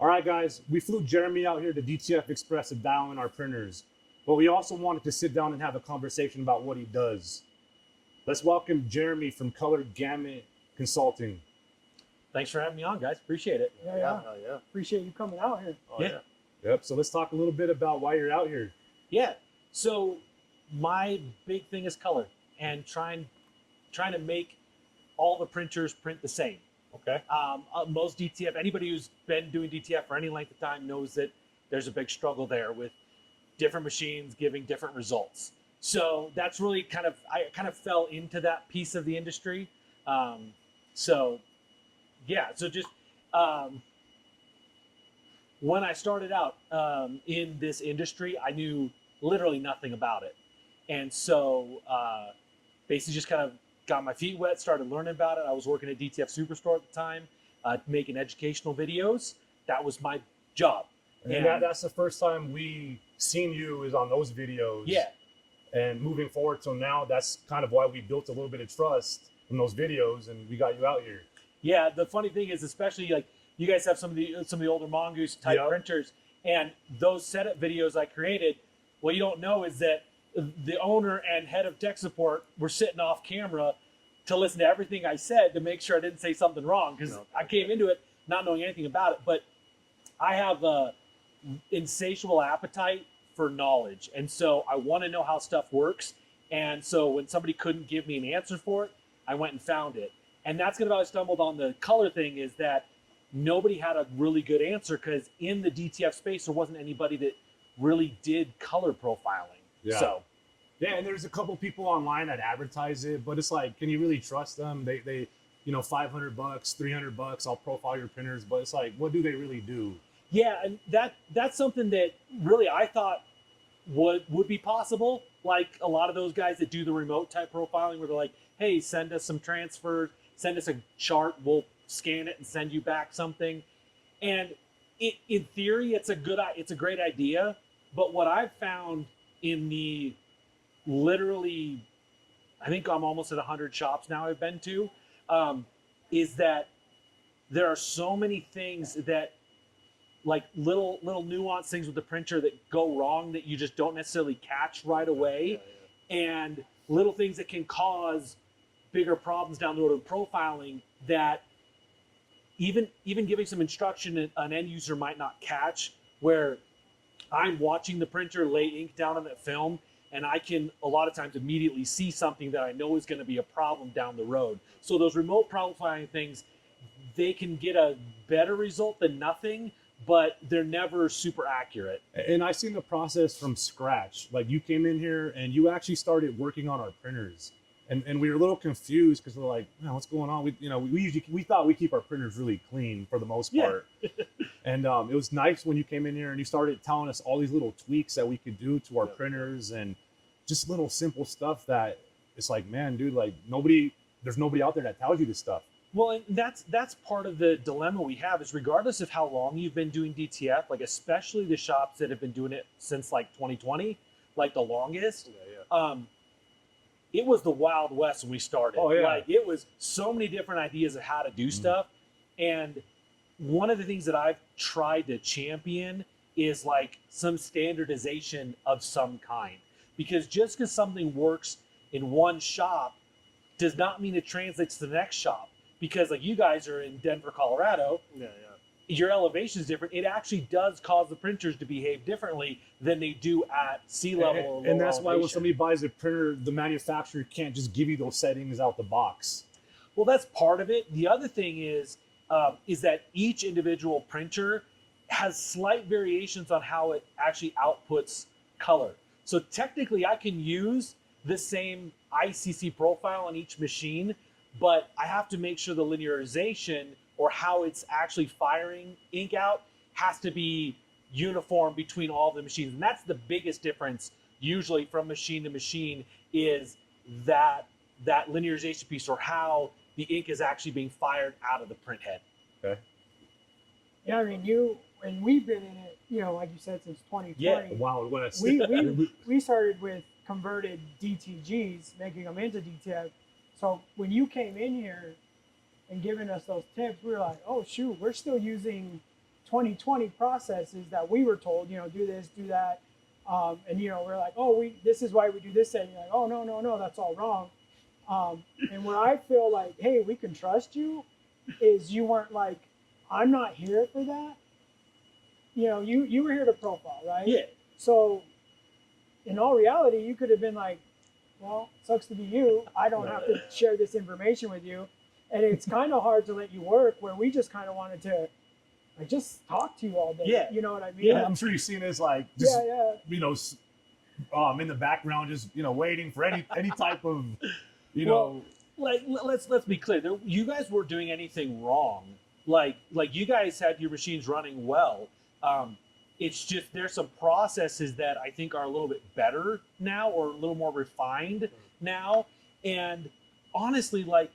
All right, guys, we flew Jeremy out here to DTF Express to dial in our printers, but we also wanted to sit down and have a conversation about what he does. Let's welcome Jeremy from Color Gamut Consulting. Thanks for having me on, guys. Appreciate it. Yeah. Appreciate you coming out here. Oh, yeah. Yep, so let's talk a little bit about why you're out here. Yeah. So my big thing is color and trying to make all the printers print the same. Okay. Most DTF, anybody who's been doing DTF for any length of time knows that there's a big struggle there with different machines giving different results. So that's really I kind of fell into that piece of the industry. So just when I started out in this industry, I knew literally nothing about it. And so basically just kind of got my feet wet, started learning about it. I was working at DTF Superstore at the time, making educational videos. That was my job. And that's the first time we seen you is on those videos. Yeah. And moving forward till now, that's kind of why we built a little bit of trust from those videos, and we got you out here. Yeah, the funny thing is, especially like you guys have some of the older Mongoose type printers, and those setup videos I created, what you don't know is that the owner and head of tech support were sitting off camera to listen to everything I said to make sure I didn't say something wrong, because I came into it not knowing anything about it. But I have a insatiable appetite for knowledge, and so I want to know how stuff works. And so when somebody couldn't give me an answer for it, I went and found it. And that's kind of how I stumbled on the color thing, is that nobody had a really good answer, because in the DTF space there wasn't anybody that really did color profiling. Yeah. So yeah, and there's a couple people online that advertise it, but it's like, can you really trust them? They $500, $300, I'll profile your printers, but it's like, what do they really do? yeah, and that's something that really I thought would be possible. Like a lot of those guys that do the remote type profiling, where they're like, hey, send us some transfers, send us a chart, we'll scan it and send you back something. And in theory, it's a great idea. But what I've found in the literally, I think I'm almost at 100 shops now I've been to, is that there are so many things that, like little nuanced things with the printer that go wrong that you just don't necessarily catch right away. And little things that can cause bigger problems down the road of profiling, that even giving some instruction an end user might not catch, where I'm watching the printer lay ink down on that film, and I can a lot of times immediately see something that I know is going to be a problem down the road. So those remote profiling things, they can get a better result than nothing, but they're never super accurate. And I seen the process from scratch. Like, you came in here and you actually started working on our printers, and we were a little confused, because we're like, man, what's going on? We thought we keep our printers really clean for the most part. And it was nice when you came in here and you started telling us all these little tweaks that we could do to our printers, and just little simple stuff that it's like, man, dude, like there's nobody out there that tells you this stuff. Well, and that's part of the dilemma we have, is regardless of how long you've been doing DTF, like especially the shops that have been doing it since like 2020, like the longest, it was the Wild West when we started. Oh, yeah. Like, it was so many different ideas of how to do stuff. And one of the things that I've tried to champion is like some standardization of some kind. Because just because something works in one shop does not mean it translates to the next shop. Because like you guys are in Denver, Colorado, your elevation is different. It actually does cause the printers to behave differently than they do at sea level. And that's why when somebody buys a printer, the manufacturer can't just give you those settings out the box. Well, that's part of it. The other thing is that each individual printer has slight variations on how it actually outputs color. So technically I can use the same ICC profile on each machine, but I have to make sure the linearization, or how it's actually firing ink out, has to be uniform between all the machines. And that's the biggest difference usually from machine to machine, is that linearization piece, or how the ink is actually being fired out of the print head. Okay. Yeah, I mean, and we've been in it, like you said, since 2020. Yeah. Wild West. We started with converted DTGs, making them into DTF. So when you came in here and giving us those tips, we were like, oh shoot, we're still using 2020 processes that we were told, do this, do that. And, we're like, oh, this is why we do this. And you're like, oh, no, that's all wrong. And where I feel like, hey, we can trust you is you weren't like, I'm not here for that. You were here to profile, right? Yeah. So in all reality, you could have been like, well, sucks to be you. I don't have to share this information with you. And it's kind of hard to let you work where we just kind of wanted to just talk to you all day. Yeah. You know what I mean? Yeah, I'm sure you've seen this, like, just, Yeah. in the background, just, waiting for any type of, Well, like, let's be clear. You guys weren't doing anything wrong. Like you guys had your machines running well. It's just there's some processes that I think are a little bit better now or a little more refined now. And honestly, like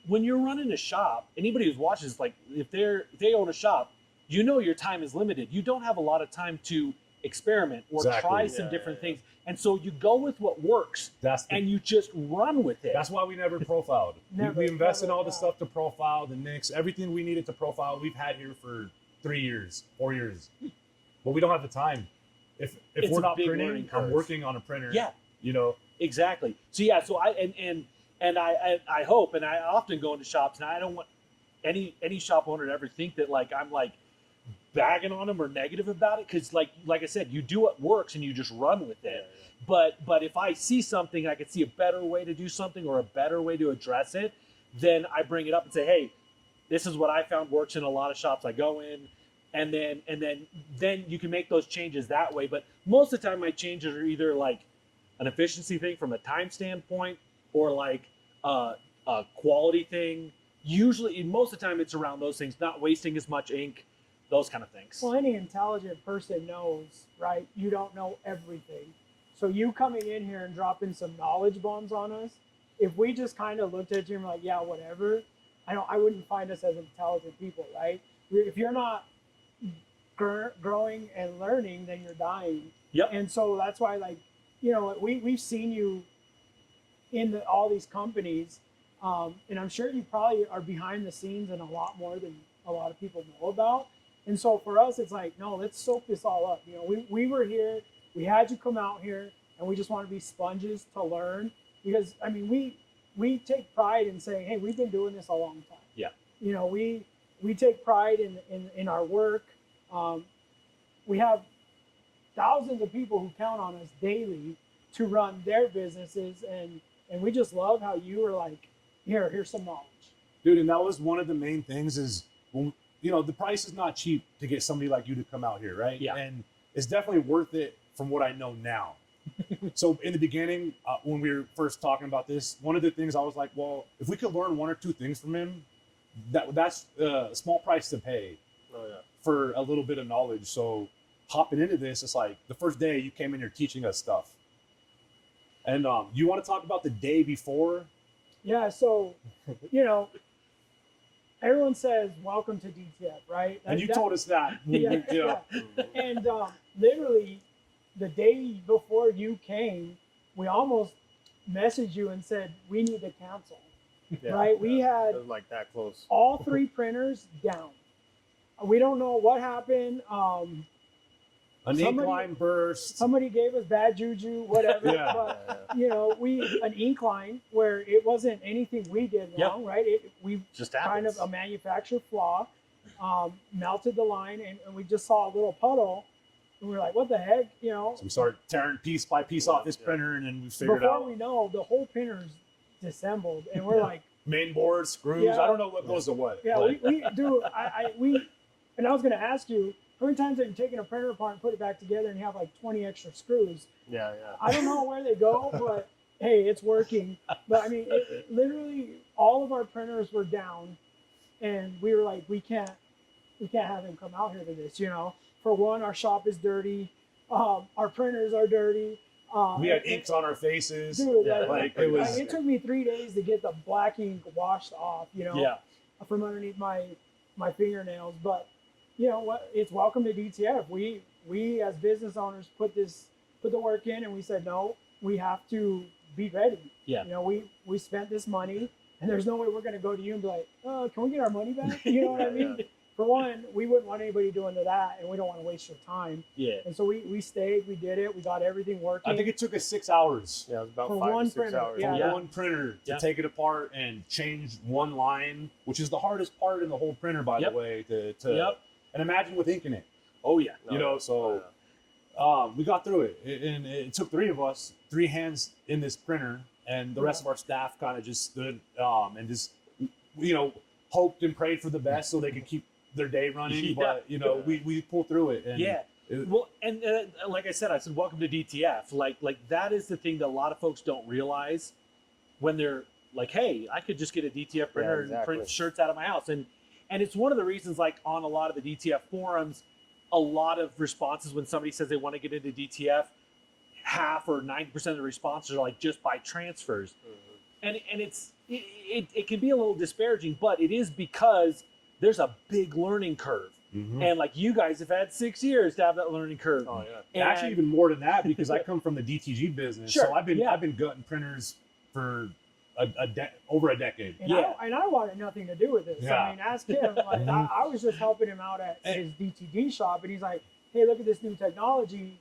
when you're running a shop, anybody who's watching this, like if they own a shop, your time is limited. You don't have a lot of time to experiment or try some different things. And so you go with what works and you just run with it. That's why we never profiled. We invested all the stuff to profile, the nicks, everything we needed to profile, we've had here for 3 years, 4 years. But we don't have the time. If we're not printing, I'm working on a printer. Yeah. Exactly. So I hope, and I often go into shops, and I don't want any shop owner to ever think that I'm bagging on them or negative about it, because like I said, you do what works and you just run with it. But if I see something, I could see a better way to do something or a better way to address it, then I bring it up and say, hey, this is what I found works in a lot of shops I go in. And then you can make those changes that way. But most of the time, my changes are either like an efficiency thing from a time standpoint, or like a quality thing. Usually, most of the time, it's around those things, not wasting as much ink, those kind of things. Well, any intelligent person knows, right? You don't know everything. So you coming in here and dropping some knowledge bombs on us, if we just kind of looked at you and like, yeah, whatever, I wouldn't find us as intelligent people, right? If you're not growing and learning, then you're dying. Yep. And so that's why, we've seen you in all these companies, and I'm sure you probably are behind the scenes and a lot more than a lot of people know about. And so for us, it's like, no, let's soak this all up. We were here, we had you come out here, and we just want to be sponges to learn, because we take pride in saying, hey, we've been doing this a long time. Yeah. We take pride in our work. We have thousands of people who count on us daily to run their businesses, and we just love how you were like, here's some knowledge. Dude, and that was one of the main things is, when, the price is not cheap to get somebody like you to come out here, right? Yeah. And it's definitely worth it from what I know now. So in the beginning, when we were first talking about this, one of the things I was like, well, if we could learn one or two things from him, that's a small price to pay for a little bit of knowledge. So hopping into this, it's like the first day you came in here teaching us stuff. And you want to talk about the day before? Yeah, so, everyone says, welcome to DTF, right? And you told us that. Yeah. And literally, the day before you came, we almost messaged you and said, we need to cancel, right? We had it was like that close. all 3 printers down. We don't know what happened. An ink line burst. Somebody gave us bad juju, whatever. But an ink line where it wasn't anything we did wrong, right? We just kind of a manufacturer flaw, melted the line, and we just saw a little puddle, and we were like, "What the heck?" So we started tearing piece by piece off this printer, and then we figured out. Before we know, the whole printer's disassembled, and we're like, main board, screws. I don't know what goes to what. Yeah, we do. And I was going to ask you, how many times have you taken a printer apart and put it back together and you have like 20 extra screws? Yeah. I don't know where they go, but hey, it's working. But literally all of our printers were down, and we were like, we can't have him come out here to this. For one, our shop is dirty. Our printers are dirty. We had inks on our faces. Dude, it took me 3 days to get the black ink washed off, from underneath my fingernails. But you know what? It's welcome to DTF. We as business owners put the work in, and we said, no, we have to be ready. Yeah. We spent this money, and there's no way we're going to go to you and be like, oh, can we get our money back? You know what I mean? for one, we wouldn't want anybody doing that, and we don't want to waste your time. Yeah. And so we stayed, we did it, we got everything working. I think it took us 6 hours Yeah, it was about For 5 one to 6 printer, hours. yeah. for one printer to Yep. take it apart and change one line, which is the hardest part in the whole printer, by Yep. the way. To Yep. And imagine with ink in it. Oh yeah. You know, so we got through it, and it took 3 of us, 3 hands in this printer, and the rest of our staff kind of just stood and just, hoped and prayed for the best so they could keep their day running. Yeah. But we pulled through it. And Yeah. it- Well, and like I said, welcome to DTF. Like that is the thing that a lot of folks don't realize when they're like, hey, I could just get a DTF printer and exactly. print shirts out of my house. And it's one of the reasons, like on a lot of the DTF forums, a lot of responses when somebody says they want to get into DTF, half or 90% of the responses are like, just buy transfers. And it can be a little disparaging, but it is because there's a big learning curve. Mhm. And like you guys have had 6 years to have that learning curve. Oh yeah. And Actually, even more than that, because I come from the DTG business, Sure, so I've been yeah. gutting printers for over a decade. And, Yeah. I wanted nothing to do with this. Yeah. I mean, ask him. Like, I was just helping him out at his DTD shop, and he's like, "Hey, look at this new technology.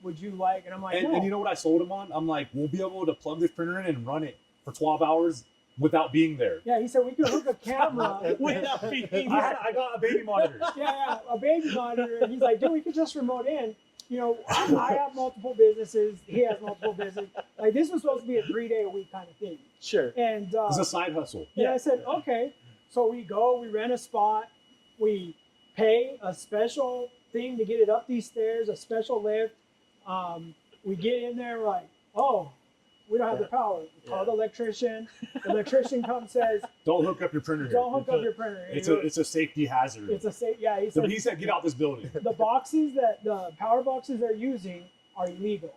Would you like?" And I'm like, And, "No." and you know what I sold him on? I'm like, we'll be able to plug this printer in and run it for 12 hours without being there. Yeah, he said we could hook a camera. without being I got a baby monitor. yeah, a baby monitor. And he's like, dude, we could just remote in. I have multiple businesses. He has multiple businesses. Like, this was supposed to be a 3-day-a-week kind of thing. Sure. And It's a side hustle. and I said, okay. So we go, we rent a spot, we pay a special thing to get it up these stairs, a special lift. We get in there, like, oh, we don't have the power. We call the electrician. The electrician comes, says, Don't hook up your printer. don't here. hook up your printer. It's a safety hazard. It's a safe. Yeah, he So said he said, get out this building. the power boxes they're using are illegal.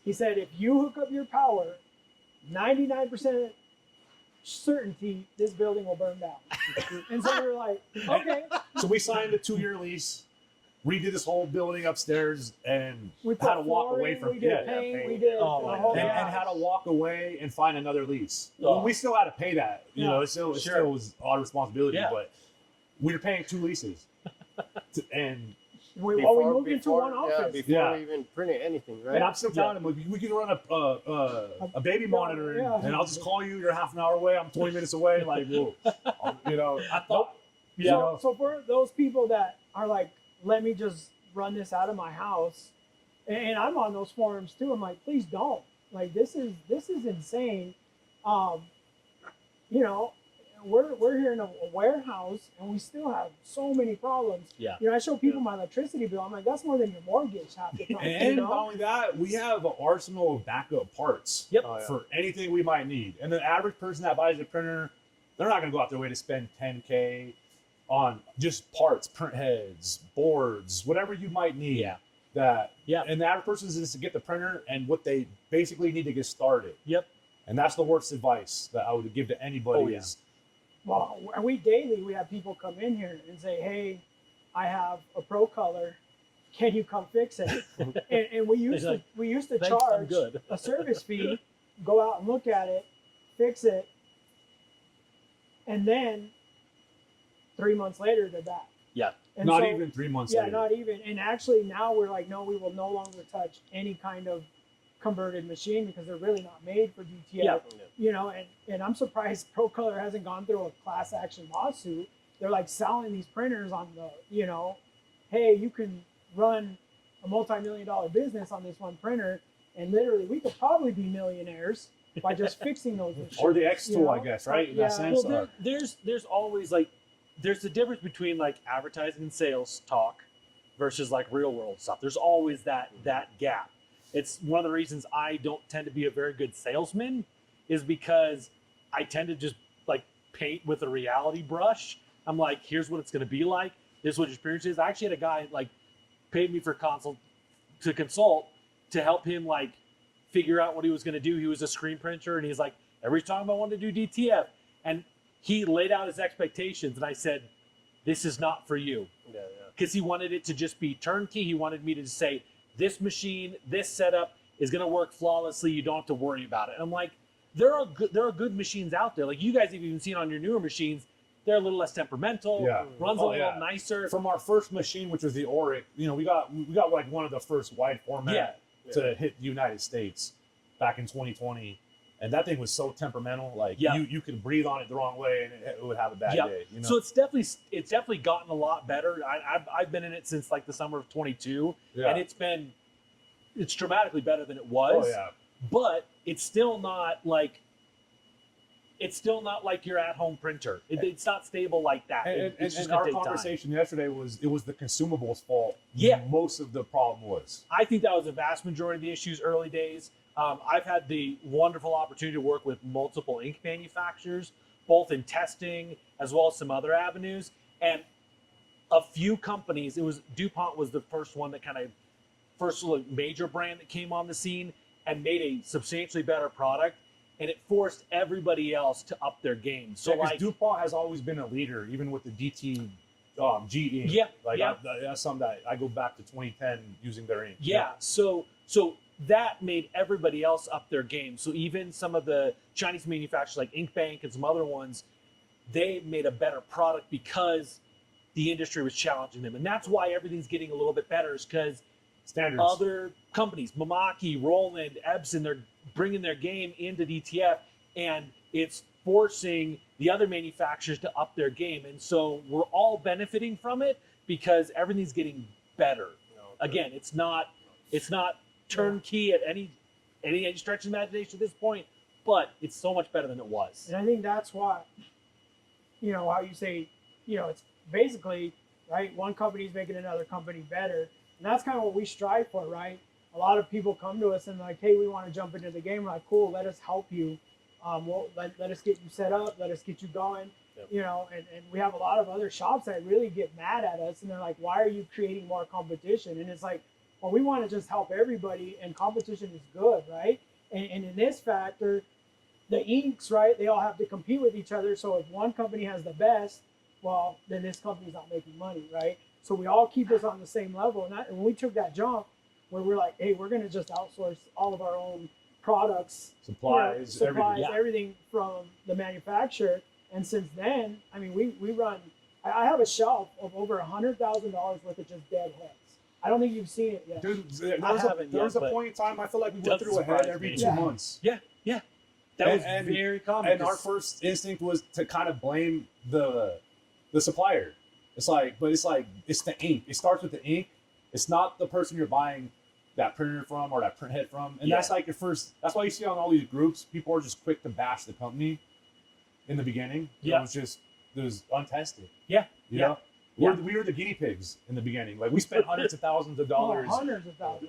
He said if you hook up your power, 99% certainty this building will burn down. And so we were like, okay. So we signed a 2-year lease, redid this whole building upstairs, and We had put to walk away flooring, from we did yeah, paint, paint. we did Oh, the my whole God. and had to walk away and find another lease. Oh. We still had to pay that. You Yeah. know, it still was our responsibility, Yeah. but we were paying 2 leases. And we moved into one office. Before Yeah. we even printed anything, right? and I'm still telling him, like, we can run a baby monitor, and, Yeah. and I'll just call you. You're half an hour away. I'm 20 minutes away. Like, whoa. I thought, So for those people that are like, let me just run this out of my house, and I'm on those forums too. I'm like, please don't. Like, this is insane. We're here in a warehouse, and we still have so many problems. Yeah. I show people my electricity bill. I'm like, that's more than your mortgage half the time. and not only that, we have an arsenal of backup parts Yep. Oh, yeah. for anything we might need. And the average person that buys a printer, they're not going to go out their way to spend $10K on just parts, print heads, boards, whatever you might need. Yeah. And the average person is just to get the printer and what they basically need to get started. Yep. And that's the worst advice that I would give to anybody. Oh, yeah. Is Well, we have people come in here and say, hey, I have a Pro Color. Can you come fix it? and we used Like, to "Thanks, I'm charge good." a service fee, go out and look at it, fix it, and then 3 months later they're back. Yeah. And not so- even 3 months Yeah, later. not even. And actually now we're like, no, we will no longer touch any kind of converted machine because they're really not made for DTF. Yeah. And I'm surprised Pro Color hasn't gone through a class action lawsuit. They're like selling these printers on the, hey, you can run a multi-million-dollar business on this one printer, and literally we could probably be millionaires by just fixing those machines. Or the X tool, you I know? guess, right? In Yeah. that sense. Well, there's always like there's a difference between like advertising and sales talk versus like real world stuff. There's always that gap. It's one of the reasons I don't tend to be a very good salesman is because I tend to just like paint with a reality brush. I'm like, here's what it's going to be like. This is what your experience is. I actually had a guy like paid me for consult to help him like figure out what he was going to do. He was a screen printer, and he's like, every time I wanted to do DTF, and he laid out his expectations, and I said, this is not for you. Yeah. Because he wanted it to just be turnkey. He wanted me to just say, this machine, this setup is going to work flawlessly. You don't have to worry about it. And I'm like, there are good machines out there. Like you guys have even seen on your newer machines, they're a little less temperamental. Yeah. Runs Oh, a little yeah. nicer. From our first machine, which was the Auric, you know, we got like one of the first wide format to hit the United States back in 2020. And that thing was so temperamental, like you could breathe on it the wrong way and it would have a bad day. You know? So it's definitely gotten a lot better. I've been in it since like the summer of 22, and it's dramatically better than it was. Oh yeah. But it's still not like your at-home printer. It's not stable like that. It's just and our gonna take conversation yesterday was the consumables fault. Yeah. Most of the problem was. I think that was the vast majority of the issues early days. I've had the wonderful opportunity to work with multiple ink manufacturers, both in testing as well as some other avenues. And a few companies, DuPont was the first one that first major brand that came on the scene and made a substantially better product. And it forced everybody else to up their game. So like DuPont has always been a leader, even with the DT G ink. Yeah. That's something that I go back to 2010 using their ink. Yeah. So that made everybody else up their game. So even some of the Chinese manufacturers like Inkbank and some other ones, they made a better product because the industry was challenging them. And that's why everything's getting a little bit better, is because Standards. other companies, Mamaki, Roland, Epson, they're bringing their game into DTF, and it's forcing the other manufacturers to up their game. And so we're all benefiting from it because everything's getting better. Again, it's not turnkey at any stretch of imagination at this point, but it's so much better than it was. And I think that's why, how you say, it's basically, right, one company's making another company better. And that's kind of what we strive for, right? A lot of people come to us and like, hey, we want to jump into the game. We're like, cool, let us help you. Let us get you set up. Let us get you going. Yep. And we have a lot of other shops that really get mad at us. And they're like, why are you creating more competition? And it's like, well, we want to just help everybody, and competition is good, right? And in this factor, the inks, right, they all have to compete with each other. So if one company has the best, well, then this company's not making money, right? So we all keep us on the same level. And when we took that jump, where we're like, hey, we're going to just outsource all of our own products, supplies, everything from the manufacturer. And since then, I mean, we run, I have a shelf of over $100,000 worth of just dead heads. I don't think you've seen it yet. Dude, there was a point in time I feel like we went through a head every 2 months. Yeah. That was very common. And our first instinct was to kind of blame the supplier. It's the ink. It starts with the ink. It's not the person you're buying that printer from or that print head from. And that's like your first, that's why you see on all these groups, people are just quick to bash the company in the beginning. Yeah. It was untested. Yeah. You know? We were the guinea pigs in the beginning. Like we spent hundreds of thousands of dollars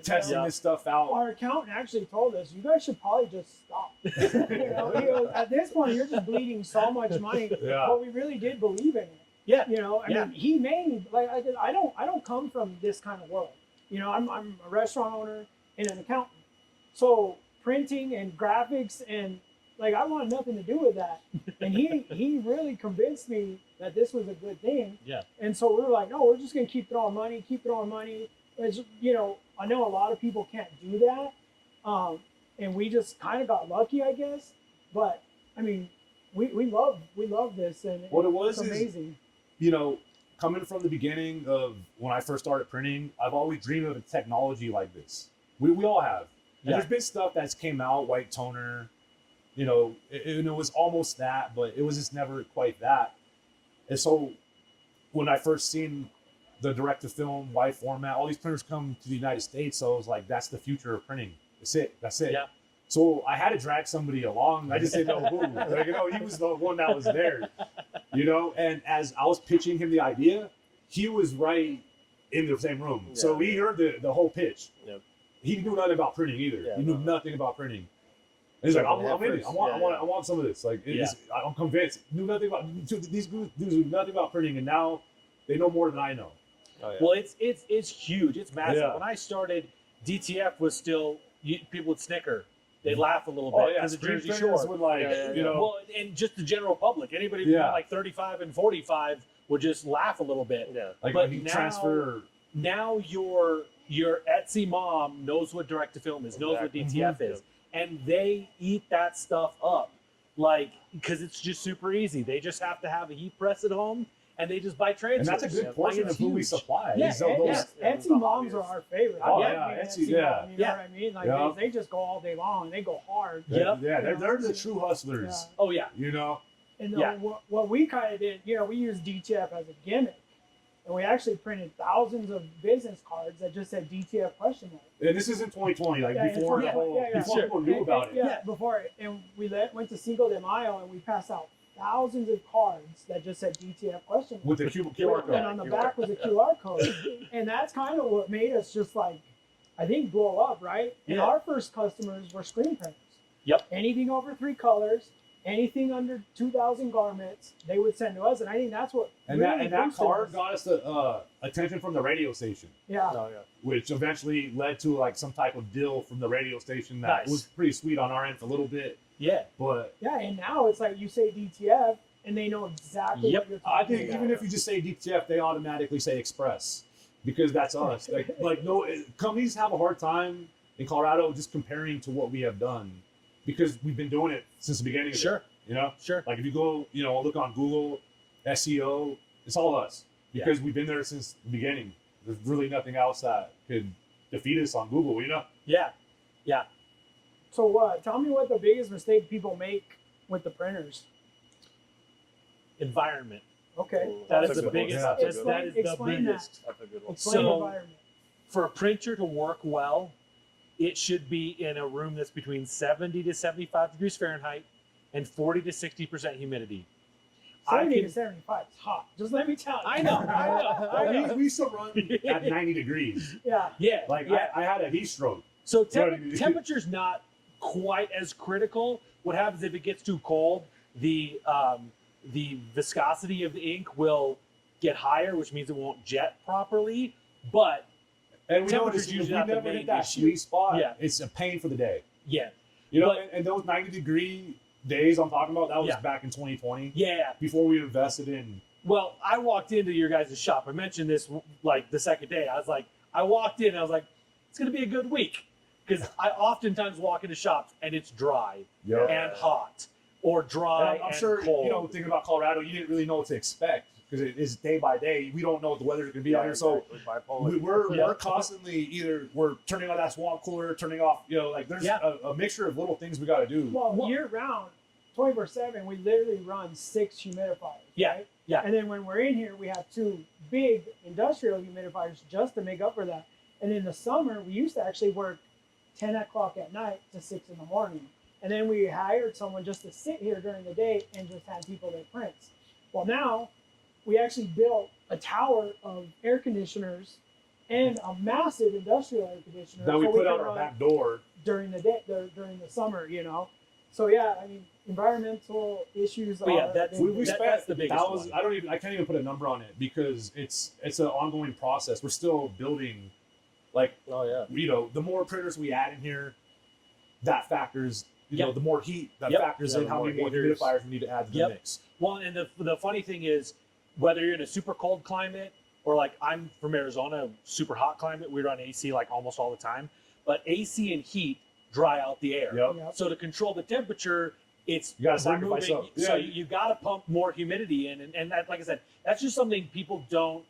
testing this stuff out. Our accountant actually told us, you guys should probably just stop. He goes, at this point, you're just bleeding so much money. Yeah. But we really did believe in it. Yeah. I mean, he made me, like, I don't come from this kind of world. I'm a restaurant owner and an accountant. So printing and graphics and like, I wanted nothing to do with that. And he really convinced me that this was a good thing. Yeah. And so we were like, no, we're just going to keep throwing money. It's, I know a lot of people can't do that. And we just kind of got lucky, I guess. But I mean, we love this, and it's amazing. Coming from the beginning of when I first started printing, I've always dreamed of a technology like this. We all have. And there's been stuff that's came out, white toner, it was almost that, but it was just never quite that. And so when I first seen the direct-to-film wide format, all these printers come to the United States, so I was like, that's the future of printing. That's it. Yeah. So I had to drag somebody along. I just didn't know who. He was the one that was there. And as I was pitching him the idea, he was right in the same room. Yeah. So he heard the whole pitch. Yep. He knew nothing about printing either. Yeah, he knew nothing about printing. And he's like, I'm in it. I want some of this. I'm convinced. These dudes knew nothing about printing, and now they know more than I know. Oh, yeah. Well, it's huge. It's massive. Yeah. When I started, DTF was still, people would snicker. They laugh a little bit because of Jersey Shore. Would Well, and just the general public, anybody between like 35 and 45 would just laugh a little bit. Yeah. But now your Etsy mom knows what direct to film is, knows what DTF is, and they eat that stuff up. like, because it's just super easy. They just have to have a heat press at home, and they just buy transfers. And that's a good portion Like, of who we huge. supply. Yeah, So those- Etsy moms are our favorite. Oh, I yeah, love being Etsy, Etsy yeah. mom, you know what I mean? Like Yeah. they just go all day long and they go hard. Yep. Yeah, they're, You they're know, the true hustlers. Yeah. Oh yeah. You know? And Yeah. what we kind of did, you know, we used DTF as a gimmick. And we actually printed thousands of business cards that just said DTF question mark. And this is in 2020, like Yeah, before yeah, the whole, yeah, yeah. before people knew about it. Yeah, before it. And we went to Cinco de Mayo and we passed out thousands of cards that just said DTF question mark. With the QR code. And on the back was a QR code. And that's kind of what made us just like, I think, blow up, right? And Yeah. our first customers were screen printers. Yep. Anything over 3 colors, anything under 2,000 garments, they would send to us. And I think that's what And really that boosted card us. got us the attention from the radio station, Yeah. Oh yeah. which eventually led to like some type of deal from the radio station that Nice. was pretty sweet on our end for a little bit. Yeah. But Yeah, and now it's like you say DTF and they know exactly Yep. what you're I talking think about. even if you just say DTF, they automatically say Express because that's us. Like no companies have a hard time in Colorado just comparing to what we have done because we've been doing it since the beginning. Of it, Sure. you know, Sure. like if you go, you know, look on Google, SEO, it's all us because we've been there since the beginning. There's really nothing else that could defeat us on Google, you know. Yeah. Yeah. So tell me what the biggest mistake people make with the printers. Environment. Okay. That That's is a the good one. biggest. Yeah. That is the Explain that. biggest. That's a good one. Explain So- environment. For a printer to work well, it should be in a room that's between 70 to 75 degrees Fahrenheit and 40 to 60% humidity. 70 I to can, 75 is hot. Just let me tell you. I know. We used to run at 90 degrees. Yeah. Yeah. Like yeah. I had a heat stroke. So You know what I mean? temperature's not quite as critical. What happens if it gets too cold? The viscosity of the ink will get higher, which means it won't jet properly. But And we Temperature's noticed if usually we not the never main hit that issue. sweet spot, Yeah. it's a pain for the day. yeah, You know, But- and those 90-degree days I'm talking about, that was Yeah. back in 2020, yeah. before we invested in. Well, I walked into your guys' shop. I mentioned this like the second day. I walked in and I was like, it's going to be a good week. Because I oftentimes walk into shops and it's dry Yep. and hot or dry And I'm and sure, cold. you know, thinking about Colorado, you didn't really know what to expect because it is day by day. We don't know what the weather's going to be out here. So exactly. Bipolar. we're constantly either we're turning on that swamp cooler, turning off, you know, like there's Yeah. a mixture of little things we got to do. Well, year round, 24/7, we literally run 6 humidifiers. Yeah, Right? yeah. And then when we're in here, we have 2 big industrial humidifiers just to make up for that. And in the summer, we used to actually work 10 o'clock at night to 6 in the morning. And then we hired someone just to sit here during the day and just have people that prints. Well, now we actually built a tower of air conditioners and a massive industrial air conditioner That we so put can out our run back door. during the day, during the summer, you know. So yeah, I mean, environmental issues But yeah, are. that's- We That- spent that's the biggest thousands. one. I can't even put a number on it because it's an ongoing process. We're still building. Like, Oh yeah. you know, the more printers we add in here, that factors. You know, Yep. the more heat that Yep. factors Yeah, in the how more many more heaters. humidifiers we need to add to the Yep. mix. Well, and the funny thing is, whether you're in a super cold climate or like I'm from Arizona, super hot climate, we run AC like almost all the time. But AC and heat dry out the air. Yep. Yep. So to control the temperature, it's You gotta sacrifice removing. up. So Yeah. you got to pump more humidity in, and that, like I said, that's just something people don't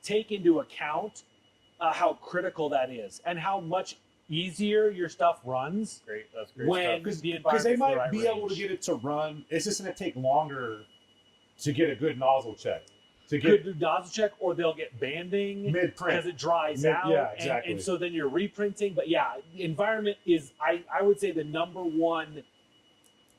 take into account how critical that is and how much easier your stuff runs Great. That's great when stuff. the Because they environment's might the right be range. able to get it to run. It's just going to take longer to get a good nozzle check. To get Good nozzle check, or they'll get banding mid because print. it dries Mid- out. yeah, and- exactly. And so then you're reprinting. But yeah, the environment is, I would say, the number one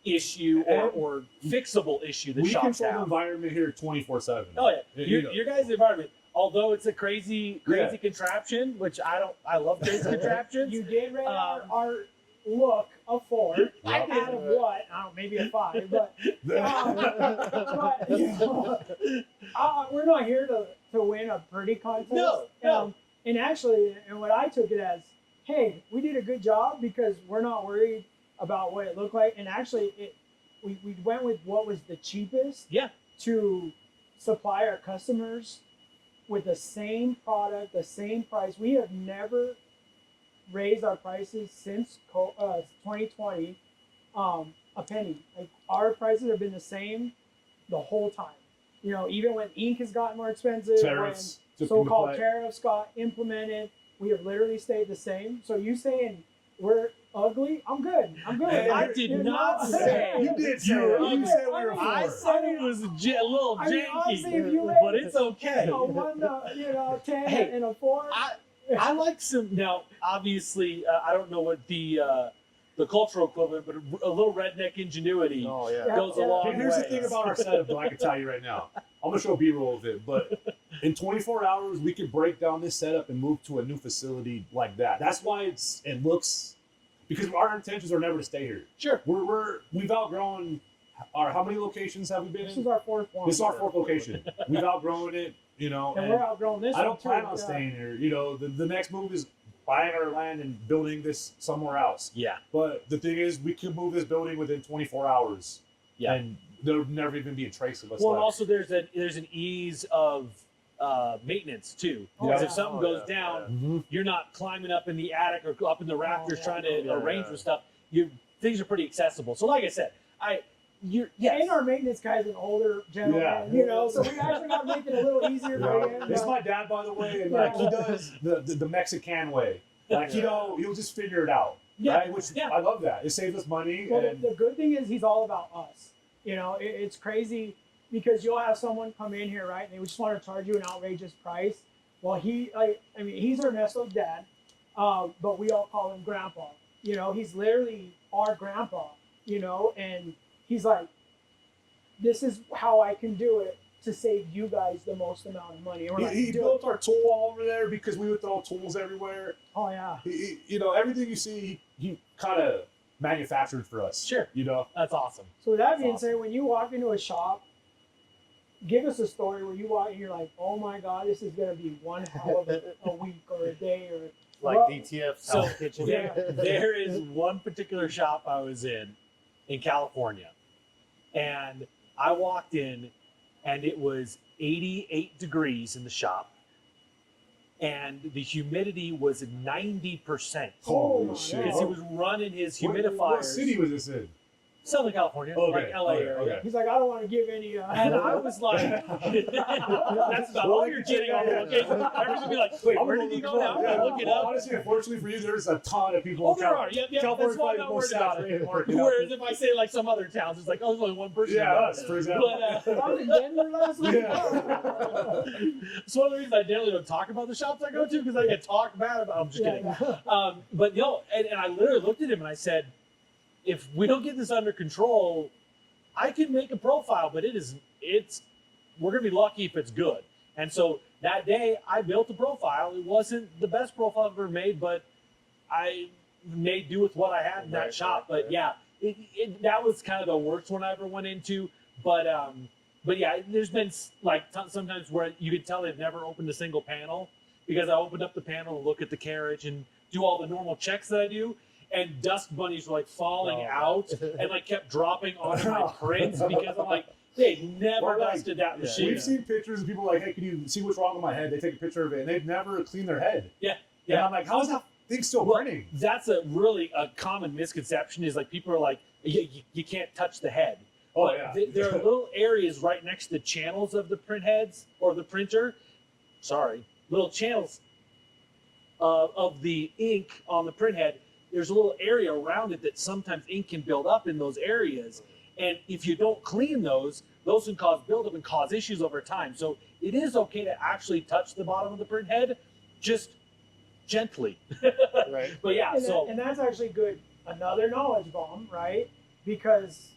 issue And or fixable issue that We shops control the have. environment here 24/7. Oh yeah, You know. your guys' environment. Although it's a crazy Yeah. contraption, which I love crazy contraptions. You did rate Um, our look a 4 Yep. out of what? I don't know, maybe a 5, but, but you know, we're not here to win a pretty contest. No. And actually, and what I took it as, hey, we did a good job because we're not worried about what it looked like. And actually, we went with what was the cheapest Yeah. to supply our customers with the same product, the same price. We have never raised our prices since 2020. a penny. Like our prices have been the same the whole time. You know, even when ink has gotten more expensive, Tariffs when took into so-called play. tariffs got implemented, we have literally stayed the same. So you saying we're ugly? I'm good. I'm good. Hey, I did You not know? say You did say you were it. You ugly. said we were I four. said it was a little I mean, honestly, if you janky, rate but it's okay. a 1 to 10 Hey, and a 4. I like some. Now, obviously, I don't know what the cultural equivalent, but a little redneck ingenuity Oh yeah. Yeah. goes a long Here's way. the thing about our setup, though, I can tell you right now. I'm gonna show B-roll of it, but in 24 hours, we could break down this setup and move to a new facility like that. That's why it looks, because our intentions are never to stay here. Sure. We've outgrown how many locations have we been This in? is our 4th one. This is our 4th location. We've outgrown it, you know. And we're outgrowing this I don't one, too. plan on Yeah. staying here. You know, the next move is buying our land and building this somewhere else. Yeah. But the thing is, we could move this building within 24 hours. Yeah. And there'll never even be a trace of us. Well, and left. also there's an ease of maintenance too. Because if something goes down, Mhm. you're not climbing up in the attic or up in the rafters yeah. trying to Yeah, arrange yeah. with stuff. Things are pretty accessible. So, like I said, yes. And our maintenance guy's an older gentleman, Yeah. you know, so we actually got to make it a little easier for him. It's my dad, by the way, and like he does the Mexican way. Like he'll just figure it out. Yeah. Right? Which Yeah. I love that. It saves us money. Well, And the good thing is he's all about us. You know, it's crazy because you'll have someone come in here, right, and they just want to charge you an outrageous price. Well, he's Ernesto's dad, but we all call him Grandpa. You know, he's literally our grandpa, you know, and he's like, this is how I can do it to save you guys the most amount of money. And we're like, he "Do built it." our tool wall over there because we would throw tools everywhere. Oh, yeah. You know, everything you see, he kind of manufactured for us. Sure. You know. That's awesome. So with that being Awesome. said, when you walk into a shop, give us a story where you walk and you're like, oh my God, this is going to be one hell of a week or a day or Like well, DTF So South Kitchen. Yeah. there is one particular shop I was in California, and I walked in, and it was 88 degrees in the shop, and the humidity was 90% Holy my shit. because he was running his What humidifiers. city was this in? Southern California, Okay, like LA okay, area. okay. he's like, I don't want to give any. And I was like, that's about all you're getting on the location. Everyone's gonna be like, wait, where did he go now? Yeah. Look it up. Honestly, unfortunately for you, there's a ton of people. Oh, in there are. California. Yep, yep. California's That's why I'm probably not the most worried about saturated it. market. out Whereas if I say like some other towns, it's like, oh, there's only one person. Yeah, in us, for example. But, I was in Denver last week. Yeah. it's one of the reasons I generally don't talk about the shops I go to because I get talked bad about. I'm just kidding. But and I literally looked at him and I said, if we don't get this under control, I can make a profile, but we're gonna be lucky if it's good. And so that day I built a profile. It wasn't the best profile I've ever made, but I made do with what I had in that Right, shop. right, But yeah, that was kind of the worst one I ever went into. But yeah, there's been like sometimes where you could tell they've never opened a single panel because I opened up the panel to look at the carriage and do all the normal checks that I do. And dust bunnies were like falling out and like kept dropping onto my prints because I'm like, they never Or, like, dusted that machine. We've seen pictures of people like, hey, can you see what's wrong with my head? They take a picture of it, and they've never cleaned their head. Yeah, And yeah. I'm like, how is that thing still Well, printing? That's a common misconception is like people are like, you can't touch the head. Oh, But yeah. there are little areas right next to the channels of the print heads or the printer. Sorry, little channels of the ink on the print head. There's a little area around it that sometimes ink can build up in those areas. And if you don't clean those can cause buildup and cause issues over time. So it is okay to actually touch the bottom of the print head, just gently. Right. But yeah, And that's actually good. Another knowledge bomb, right? Because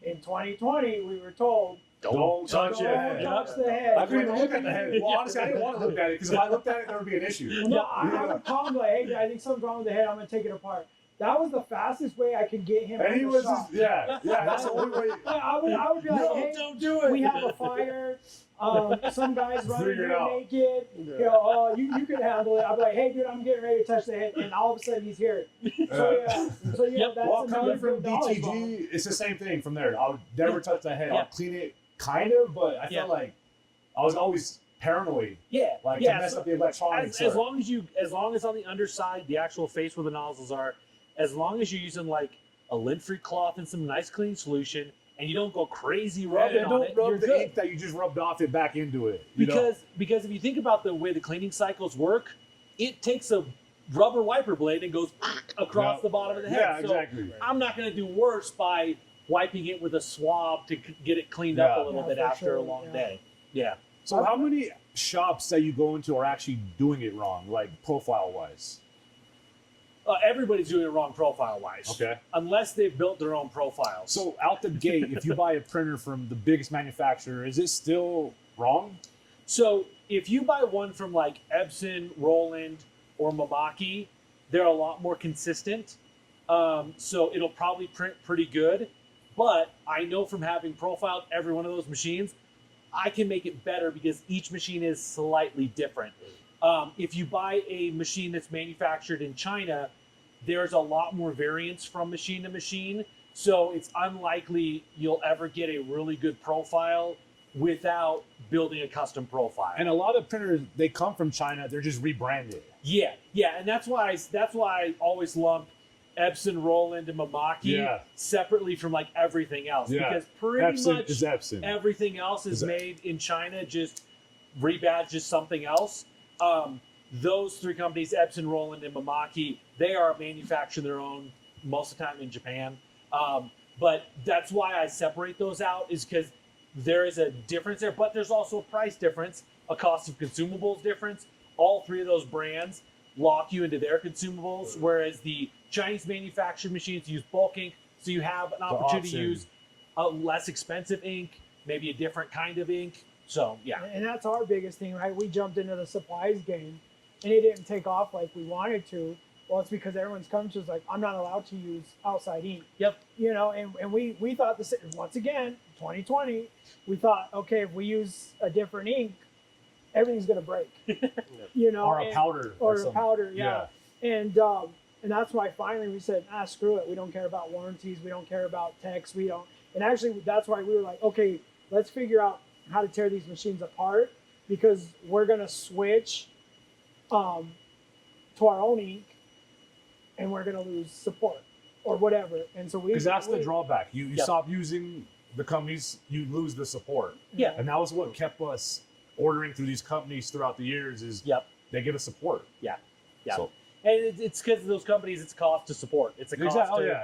in 2020 we were told Don't touch don't your head. touch the head. I couldn't even look at the head. Well, honestly, I didn't want to look at it because if I looked at it, there would be an issue. No, I would call him like, hey, I think something's wrong with the head. I'm gonna take it apart. That was the fastest way I could get him. And in he the was shop. just, yeah, that's the only way. I would be like, no, hey, don't do it. we have a fire. Some guys running Figure it here out. naked. You know, you could handle it. I'd be like, hey, dude, I'm getting ready to touch the head, and all of a sudden he's here. So yeah, Yep. that's Well, another coming from good knowledge bomb. DTG, it's the same thing from there. I would never touch the head. Yeah. I'll clean it, kind of, but I felt like I was always paranoid, Yeah, like yeah. to mess so up the electronics. as long as on the underside, the actual face where the nozzles are, as long as you're using like a lint-free cloth and some nice clean solution, and you don't go crazy rubbing And on don't it, rub you're the good. ink that you just rubbed off it back into it. You know? Because if you think about the way the cleaning cycles work, it takes a rubber wiper blade and goes across the bottom of the head. Yeah, So exactly. I'm not going to do worse by wiping it with a swab to get it cleaned up a little bit for after sure, a long day. Yeah. So how many shops that you go into are actually doing it wrong, like profile wise? Everybody's doing it wrong profile wise. Okay. Unless they've built their own profiles. So out the gate, if you buy a printer from the biggest manufacturer, is it still wrong? So if you buy one from like Epson, Roland, or Mamaki, they're a lot more consistent. So it'll probably print pretty good. But I know from having profiled every one of those machines, I can make it better because each machine is slightly different. If you buy a machine that's manufactured in China, there's a lot more variance from machine to machine. So it's unlikely you'll ever get a really good profile without building a custom profile. And a lot of printers, they come from China, they're just rebranded. Yeah, and that's why I always lump Epson, Roland, and Mamaki separately from like everything else because pretty much everything else is made in China, just rebadged as something else. Those three companies, Epson, Roland, and Mamaki, they are manufacturing their own most of the time in Japan. But that's why I separate those out, is because there is a difference there, but there's also a price difference, a cost of consumables difference. All three of those brands lock you into their consumables, whereas the Chinese manufactured machines use bulk ink, so you have an opportunity to use a less expensive ink, maybe a different kind of ink. So, yeah. And that's our biggest thing, right? We jumped into the supplies game, and it didn't take off like we wanted to. Well, it's because everyone's come to us like, I'm not allowed to use outside ink. Yep. You know, and we thought this, once again, 2020, we thought, okay, if we use a different ink, everything's going to break. You know, or a powder. Or a powder, yeah. And that's why finally we said, screw it. We don't care about warranties. We don't care about techs. We don't. And actually, that's why we were like, okay, let's figure out how to tear these machines apart, because we're going to switch to our own ink and we're going to lose support or whatever. And so because that's the drawback. You stop using the companies, you lose the support. Yeah. And that was what kept us ordering through these companies throughout the years, is they give us support. Yeah. So, and it's because of those companies, it's cost to support. It's a cost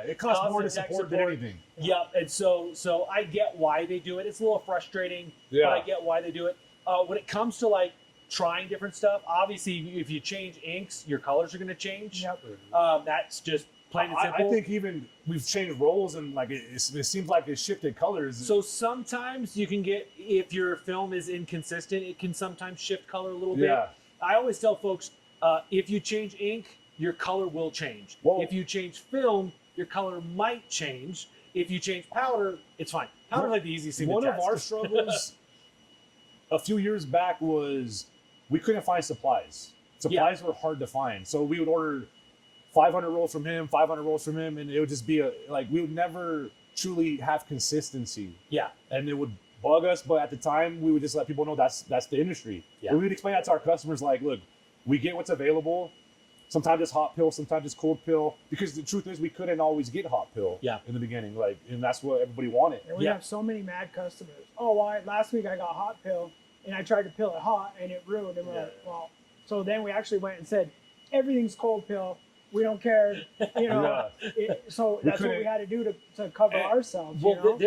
it costs more to support than anything. Yep. And so I get why they do it. It's a little frustrating, but I get why they do it. When it comes to like trying different stuff, obviously if you change inks, your colors are going to change. Yep. That's just plain and simple. I think even we've changed rolls and like it seems like it shifted colors. So sometimes you can get, if your film is inconsistent, it can sometimes shift color a little bit. I always tell folks, if you change ink, your color will change. Whoa. If you change film, your color might change. If you change powder, it's fine. Powder's like the easiest thing to test. One of our struggles a few years back was we couldn't find supplies. Supplies were hard to find. So we would order 500 rolls from him, 500 rolls from him, and it would just be we would never truly have consistency. Yeah. And it would bug us, but at the time we would just let people know that's the industry. Yeah. And we would explain that to our customers, like, look, we get what's available. Sometimes it's hot pill, sometimes it's cold pill. Because the truth is we couldn't always get hot pill in the beginning. And that's what everybody wanted. And we have so many mad customers. Oh, well, last week I got hot pill and I tried to pill it hot and it ruined it. Like, well, so then we actually went and said, everything's cold pill. We don't care, you know. So that's what we had to do to cover ourselves. Well, you know?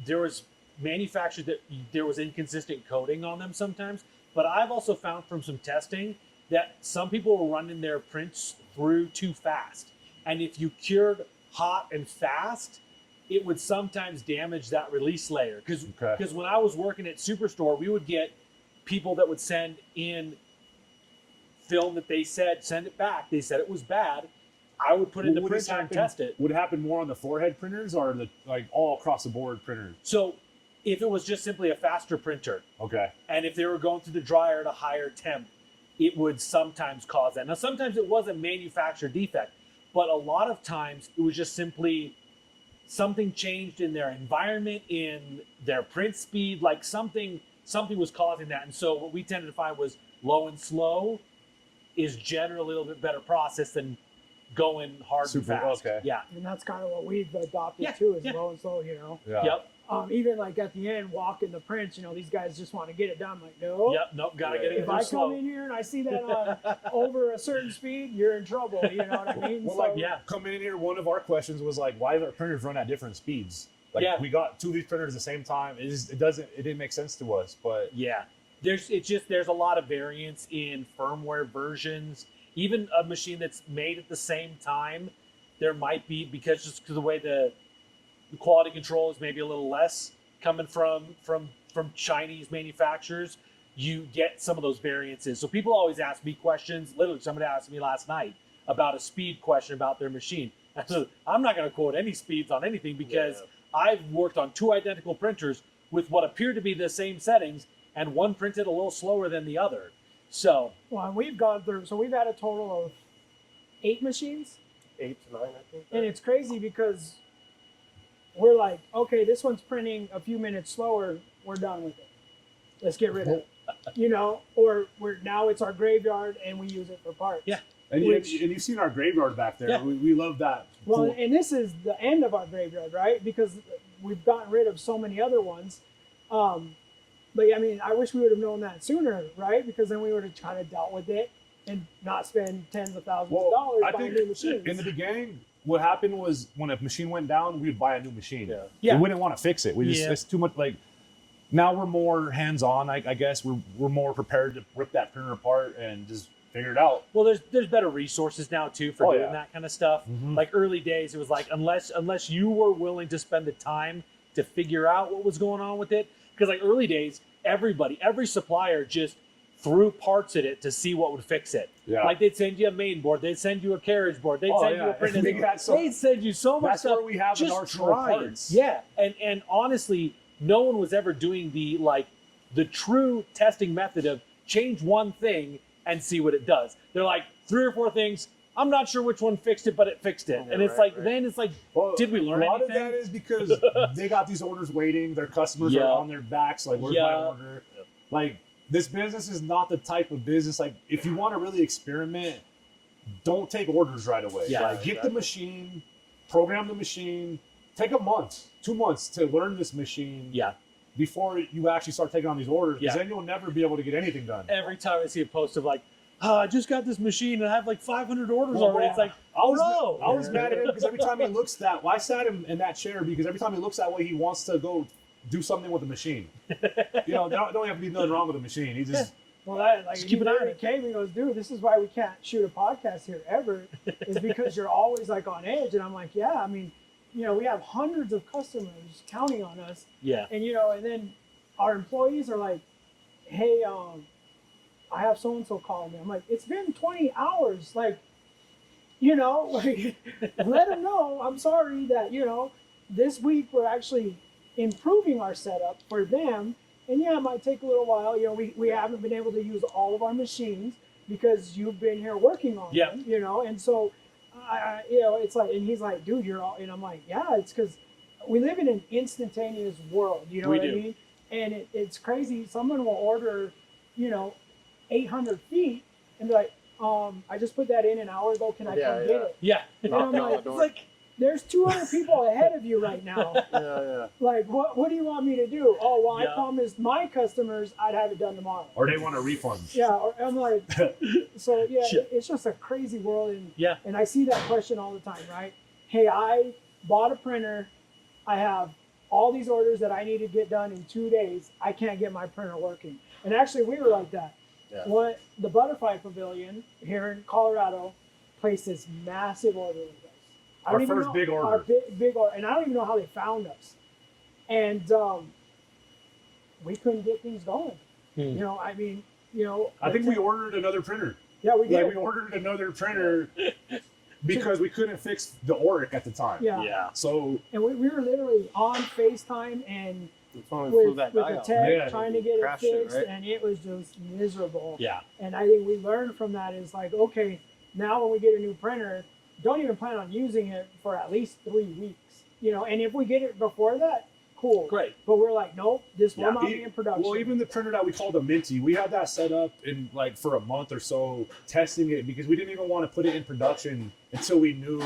there was manufactured that there was inconsistent coating on them sometimes. But I've also found from some testing that some people were running their prints through too fast. And if you cured hot and fast, it would sometimes damage that release layer. Because when I was working at Superstore, we would get people that would send in film that they said, send it back. They said it was bad. I would put it in the printer and test it. Would it happen more on the forehead printers or all across the board printers? So if it was just simply a faster printer, and if they were going through the dryer at a higher temp, it would sometimes cause that. Now, sometimes it was a manufacturer defect, but a lot of times it was just simply something changed in their environment, in their print speed, like something was causing that. And so what we tended to find was low and slow is generally a little bit better process than going hard Super, and fast. okay. Yeah. And that's kind of what we've adopted Yeah, too, is yeah. low and slow, you know. Yeah. Yep. Even like at the end, walking the prints, you know, these guys just want to get it done. I'm like, no. Yep. Nope. Gotta get it If real I slow. come in here and I see that on over a certain speed, you're in trouble. You know what I mean? Well, So- like, Yeah. coming in here, one of our questions was like, why do our printers run at different speeds? Like, Yeah. we got 2 of these printers at the same time. It didn't make sense to us. But Yeah. There's a lot of variance in firmware versions. Even a machine that's made at the same time, there might be, because of the way the quality control is maybe a little less coming from Chinese manufacturers, you get some of those variances. So people always ask me questions. Literally, somebody asked me last night about a speed question about their machine. I said, I'm not going to quote any speeds on anything because I've worked on 2 identical printers with what appear to be the same settings, and one printed a little slower than the other. So, well, and we've gone through, so we've had a total of 8 machines. 8 to 9, I think. And it's crazy because we're like, okay, this one's printing a few minutes slower. We're done with it. Let's get rid of it. You know, or now it's our graveyard and we use it for parts. Yeah. and, Which- and you've seen our graveyard back there. Yeah. We love that. Well, Cool. and this is the end of our graveyard, right? Because we've gotten rid of so many other ones. But I mean, I wish we would have known that sooner, right? Because then we would have kind of dealt with it and not spend tens of thousands of dollars I buying think new machines. in the beginning, what happened was when a machine went down, we would buy a new machine. Yeah. Yeah. We wouldn't want to fix it. We just Yeah. it's too much. Like now we're more hands-on. I guess we're more prepared to rip that printer apart and just figure it out. well, there's better resources now too for Oh, doing yeah. that kind of stuff. Mhm. Like early days, it was like unless you were willing to spend the time to figure out what was going on with it, because like early days, every supplier just threw parts at it to see what would fix it. Yeah. Like they'd send you a main board, they'd send you a carriage board, they'd Oh, send yeah. you a printer, They got so- they'd send you so much That's stuff. where we have an Just arsenal of try it. parts. Yeah, and honestly, no one was ever doing the true testing method of change one thing and see what it does. They're like 3 or 4 things. I'm not sure which one fixed it, but it fixed it. Yeah, and it's right, like then it's like, Well, did we learn a lot anything? of that is because they got these orders waiting. Their customers Yeah. are on their backs. Like, where's my Yeah. order? Like, this business is not the type of business. Like, if you want to really experiment, don't take orders right away. Yeah, Like, get the machine, program the machine. Take a month, 2 months to learn this machine. Yeah. Before you actually start taking on these orders, because Yeah. then you'll never be able to get anything done. Every time I see a post of like, I just got this machine and I have like 500 orders Well, already. yeah. It's like, I was bro. I was mad at him because every time he looks that, well, I sat him in that chair because every time he looks that way, he wants to go do something with the machine. You know, there don't have to be nothing wrong with the machine. He just Well, that, like, Just he keep an eye on literally it. came and goes, dude, this is why we can't shoot a podcast here ever, is because you're always like on edge. And I'm like, yeah, I mean, you know, we have hundreds of customers counting on us, yeah, and you know, and then our employees are like, hey, I have so and so calling me. I'm like, it's been 20 hours, like, you know, like, let them know. I'm sorry that, you know, this week we're actually improving our setup for them. And yeah, it might take a little while. You know, we haven't been able to use all of our machines because you've been here working on Yeah. them, you know. And so, you know, it's like, and he's like, dude, you're all, and I'm like, yeah, it's because we live in an instantaneous world, you know We what do. I mean? And it's crazy. Someone will order, you know, 800 feet and be like, I just put that in an hour ago. Can I Yeah, come yeah. get it? yeah. And I'm Knock on like, the door. It's like, there's 200 people ahead of you right now. Yeah. Like, what do you want me to do? Oh, well, Yeah. I promised my customers I'd have it done tomorrow. or they want a refund. Yeah, or I'm like, so yeah, Yeah. it's just a crazy world, and Yeah. and I see that question all the time, right? Hey, I bought a printer, I have all these orders that I need to get done in 2 days. I can't get my printer working, and actually we were like that. Yeah. What the Butterfly Pavilion here in Colorado placed this massive order with us. I Our don't even first know- big order. Our big order, and I don't even know how they found us, and we couldn't get things going. Hmm. You know, I mean, you know, I think we ordered another printer. yeah, we did. Like, we ordered another printer because we couldn't fix the Oric at the time. Yeah. yeah. So And we were literally on FaceTime and We finally flew with that the guy out. tech Yeah. trying to get it Crashed it, fixed, right? and it was just miserable. Yeah. And I think we learned from that is like, okay, now when we get a new printer, don't even plan on using it for at least 3 weeks. You know, and if we get it before that, cool. Great. But we're like, nope, this will Yeah. not be in production. Well, even the printer that we call the Minty, we had that set up in like for a month or so testing it because we didn't even want to put it in production until we knew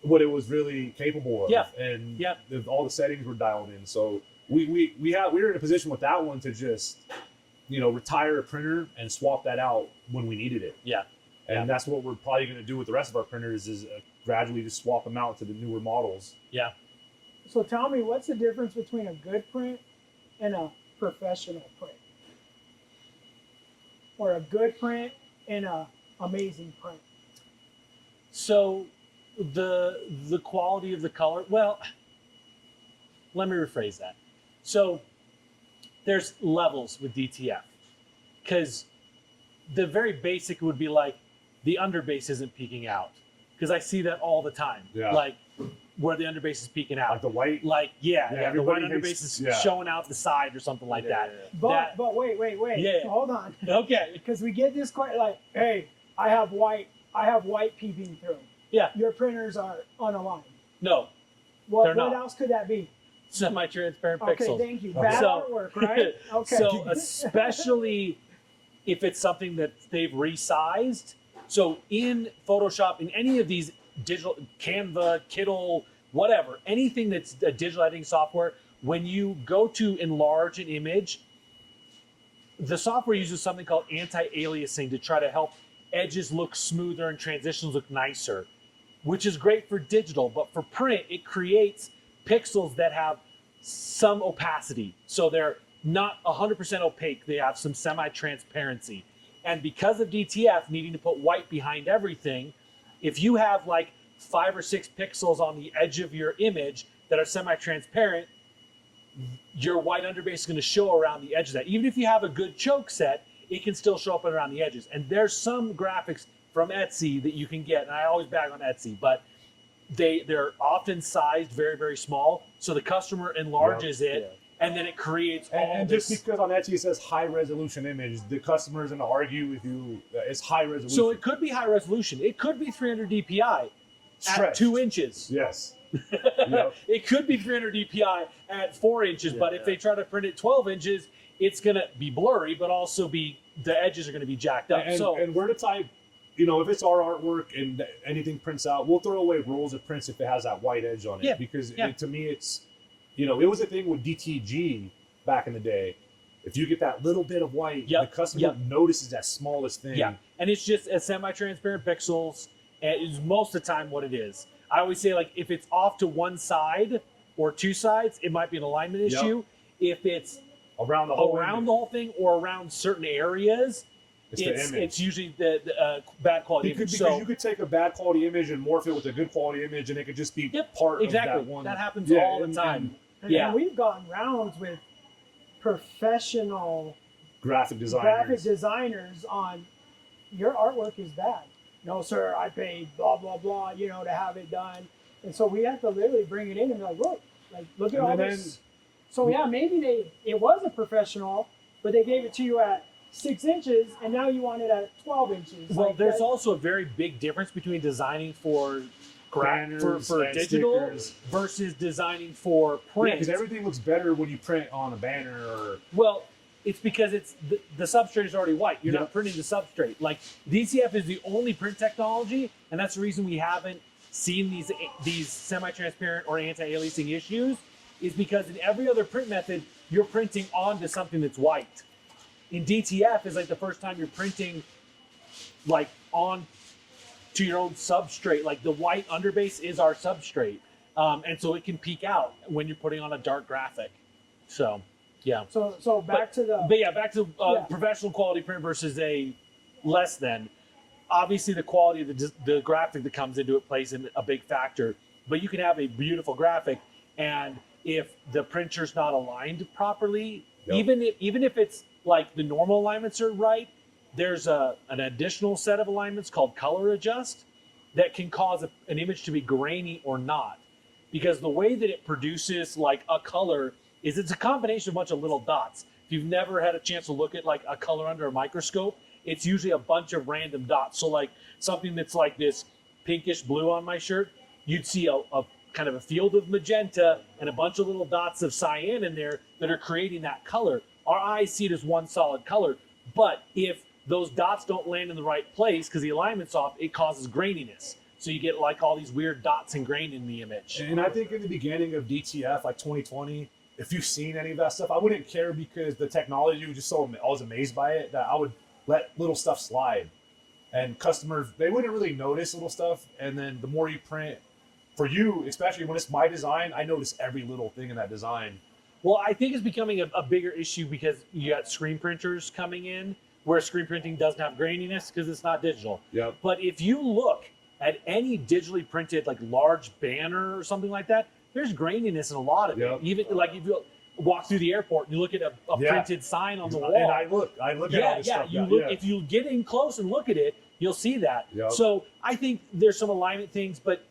what it was really capable of. Yeah. And Yeah. all the settings were dialed in. So we were in a position with that one to just, retire a printer and swap that out when we needed it. Yeah. And Yeah. that's what we're probably going to do with the rest of our printers is gradually just swap them out to the newer models. Yeah. So tell me, what's the difference between a good print and a professional print? Or a good print and a amazing print? So the quality of the color, well, let me rephrase that. So there's levels with DTF because the very basic would be like the underbase isn't peeking out because I see that all the time. Yeah. Like where the underbase is peeking out. Like the white. Like, yeah, the white everybody underbase hates- is yeah. showing out the side or something like that. But wait. Yeah. Hold on. Okay. Because we get this quite like, hey, I have white peeping through. Yeah. Your printers are unaligned. No, What They're not. else could that be? semi-transparent Okay, pixels. thank you. Okay. Bad So- artwork, right? Okay. So especially if it's something that they've resized. So in Photoshop, in any of these digital, Canva, Kittl, whatever, anything that's a digital editing software, when you go to enlarge an image, the software uses something called anti-aliasing to try to help edges look smoother and transitions look nicer, which is great for digital, but for print, it creates pixels that have some opacity. So they're not 100% opaque, they have some semi-transparency. And because of DTF needing to put white behind everything, if you have like 5 or 6 pixels on the edge of your image that are semi-transparent, your white underbase is going to show around the edge of that. Even if you have a good choke set, it can still show up around the edges. And there's some graphics from Etsy that you can get, and I always bag on Etsy, but they're often sized very, very small, so the customer enlarges it, and then it creates all And this. just because on Etsy it says high resolution image, the customer is going to argue with you that it's high resolution. So it could be high resolution. It could be 300 DPI at Stretched. 2 inches. Yes. Yep. It could be 300 DPI at 4 inches, but if they try to print it 12 inches, it's going to be blurry, but also be the edges are going to be jacked up. And we're the type, if it's our artwork and anything prints out, we'll throw away rolls of prints if it has that white edge on it. Yeah. Because Yeah. to me, it's, it was a thing with DTG back in the day. If you get that little bit of white, Yep. the customer Yep. notices that smallest thing. Yeah, and it's just a semi-transparent pixels, and it's most of the time what it is. I always say, like, if it's off to one side or 2 sides, it might be an alignment Yep. issue. If it's Around the whole around image. the whole thing or around certain areas, It's the image. it's usually the bad quality image. Because you could take a bad quality image and morph it with a good quality image, and it could just be part exactly. of that one. That happens all the time. And Yeah. we've gotten rounds with professional graphic graphic designers. designers on your artwork is bad. No, sir, I paid blah blah blah, to have it done. And so we have to literally bring it in and be like, look at And all then- this. So yeah, maybe it was a professional, but they gave it to you at 6 inches, and now you want it at 12 inches. Well, Like, there's that- also a very big difference between designing for Banners for and digital stickers. versus designing for print. Because everything looks better when you print on a banner or Well, it's because it's the substrate is already white. You're Yeah. not printing the substrate. Like DTF is the only print technology, and that's the reason we haven't seen these semi-transparent or anti-aliasing issues. Is because in every other print method, you're printing onto something that's white. In DTF is like the first time you're printing like on to your own substrate. Like the white underbase is our substrate, and so it can peek out when you're putting on a dark graphic. So, yeah. So back to the But yeah, back to Yeah. professional quality print versus a less than. Obviously, the quality of the graphic that comes into it plays in a big factor. But you can have a beautiful graphic, and if the printer's not aligned properly, Yep. even if it's like the normal alignments are right, there's an additional set of alignments called color adjust that can cause an image to be grainy or not. Because the way that it produces like a color is it's a combination of a bunch of little dots. If you've never had a chance to look at like a color under a microscope, it's usually a bunch of random dots. So like something that's like this pinkish blue on my shirt, you'd see a kind of a field of magenta and a bunch of little dots of cyan in there that are creating that color. Our eyes see it as one solid color, but if those dots don't land in the right place because the alignment's off, it causes graininess. So you get like all these weird dots and grain in the image. And I think in the beginning of DTF, like 2020, if you've seen any of that stuff, I wouldn't care because the technology was just so, I was amazed by it that I would let little stuff slide. And customers, they wouldn't really notice little stuff. And then the more you print, for you, especially when it's my design, I notice every little thing in that design. Well, I think it's becoming a bigger issue because you got screen printers coming in where screen printing doesn't have graininess because it's not digital. Yep. But if you look at any digitally printed like large banner or something like that, there's graininess in a lot of it. Even like if you walk through the airport and you look at a printed sign on the wall. And I look at all this stuff. If you get in close and look at it, you'll see that. Yep. So I think there's some alignment things, but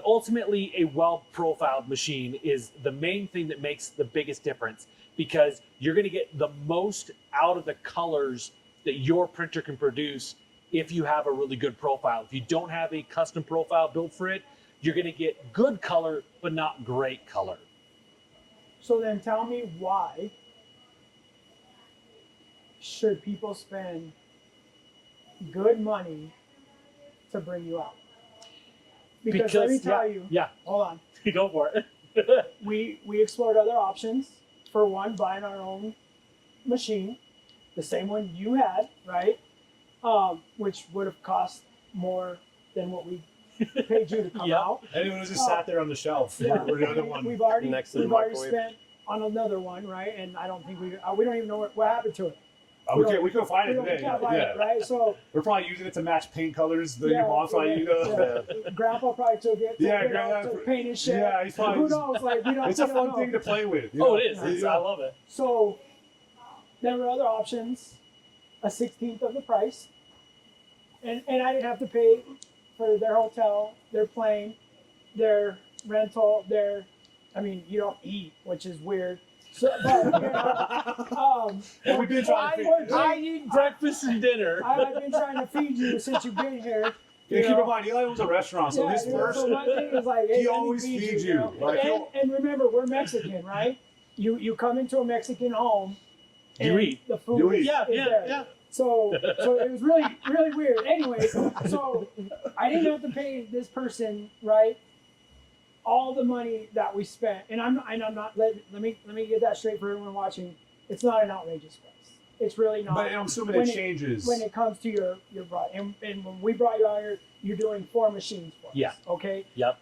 ultimately a well-profiled machine is the main thing that makes the biggest difference because you're going to get the most out of the colors that your printer can produce if you have a really good profile. If you don't have a custom profile built for it, you're going to get good color, but not great color. So then tell me why should people spend good money to bring you out? Because let me tell you, hold on. Go for it. We explored other options. For one, buying our own machine, the same one you had, right? Which would have cost more than what we paid you to come out. And it was just sat there on the shelf. Yeah, For the other one. We've already microwave. spent on another one, right? And I don't think we don't even know what happened to it. We couldn't find it today. Can't find it, right? So we're probably using it to match paint colors. Your mom's probably, Grandpa probably took it. To paint his shit. Yeah, he's probably. Who knows? Like we don't. It's a fun thing to play with. Oh, it is. I love it. So there were other options, a 16th of the price, and I didn't have to pay for their hotel, their plane, their rental, you don't eat, which is weird. So, but, and we've been trying to I eat breakfast and dinner. I've been trying to feed you since you've been here. Keep in mind, Eli owns a restaurant, so his person, so my thing is like, he always feeds you. And remember, we're Mexican, right? You come into a Mexican home, and You eat. the food. You eat. Yeah. there. So it was really, really weird. Anyway, so I didn't have to pay this person, right, all the money that we spent. And I'm not let me get that straight for everyone watching. It's not an outrageous price. It's really not. But I'm assuming it changes when it comes to your brought. And when we brought you out here, you're doing 4 machines for us. Yeah. Okay. Yep.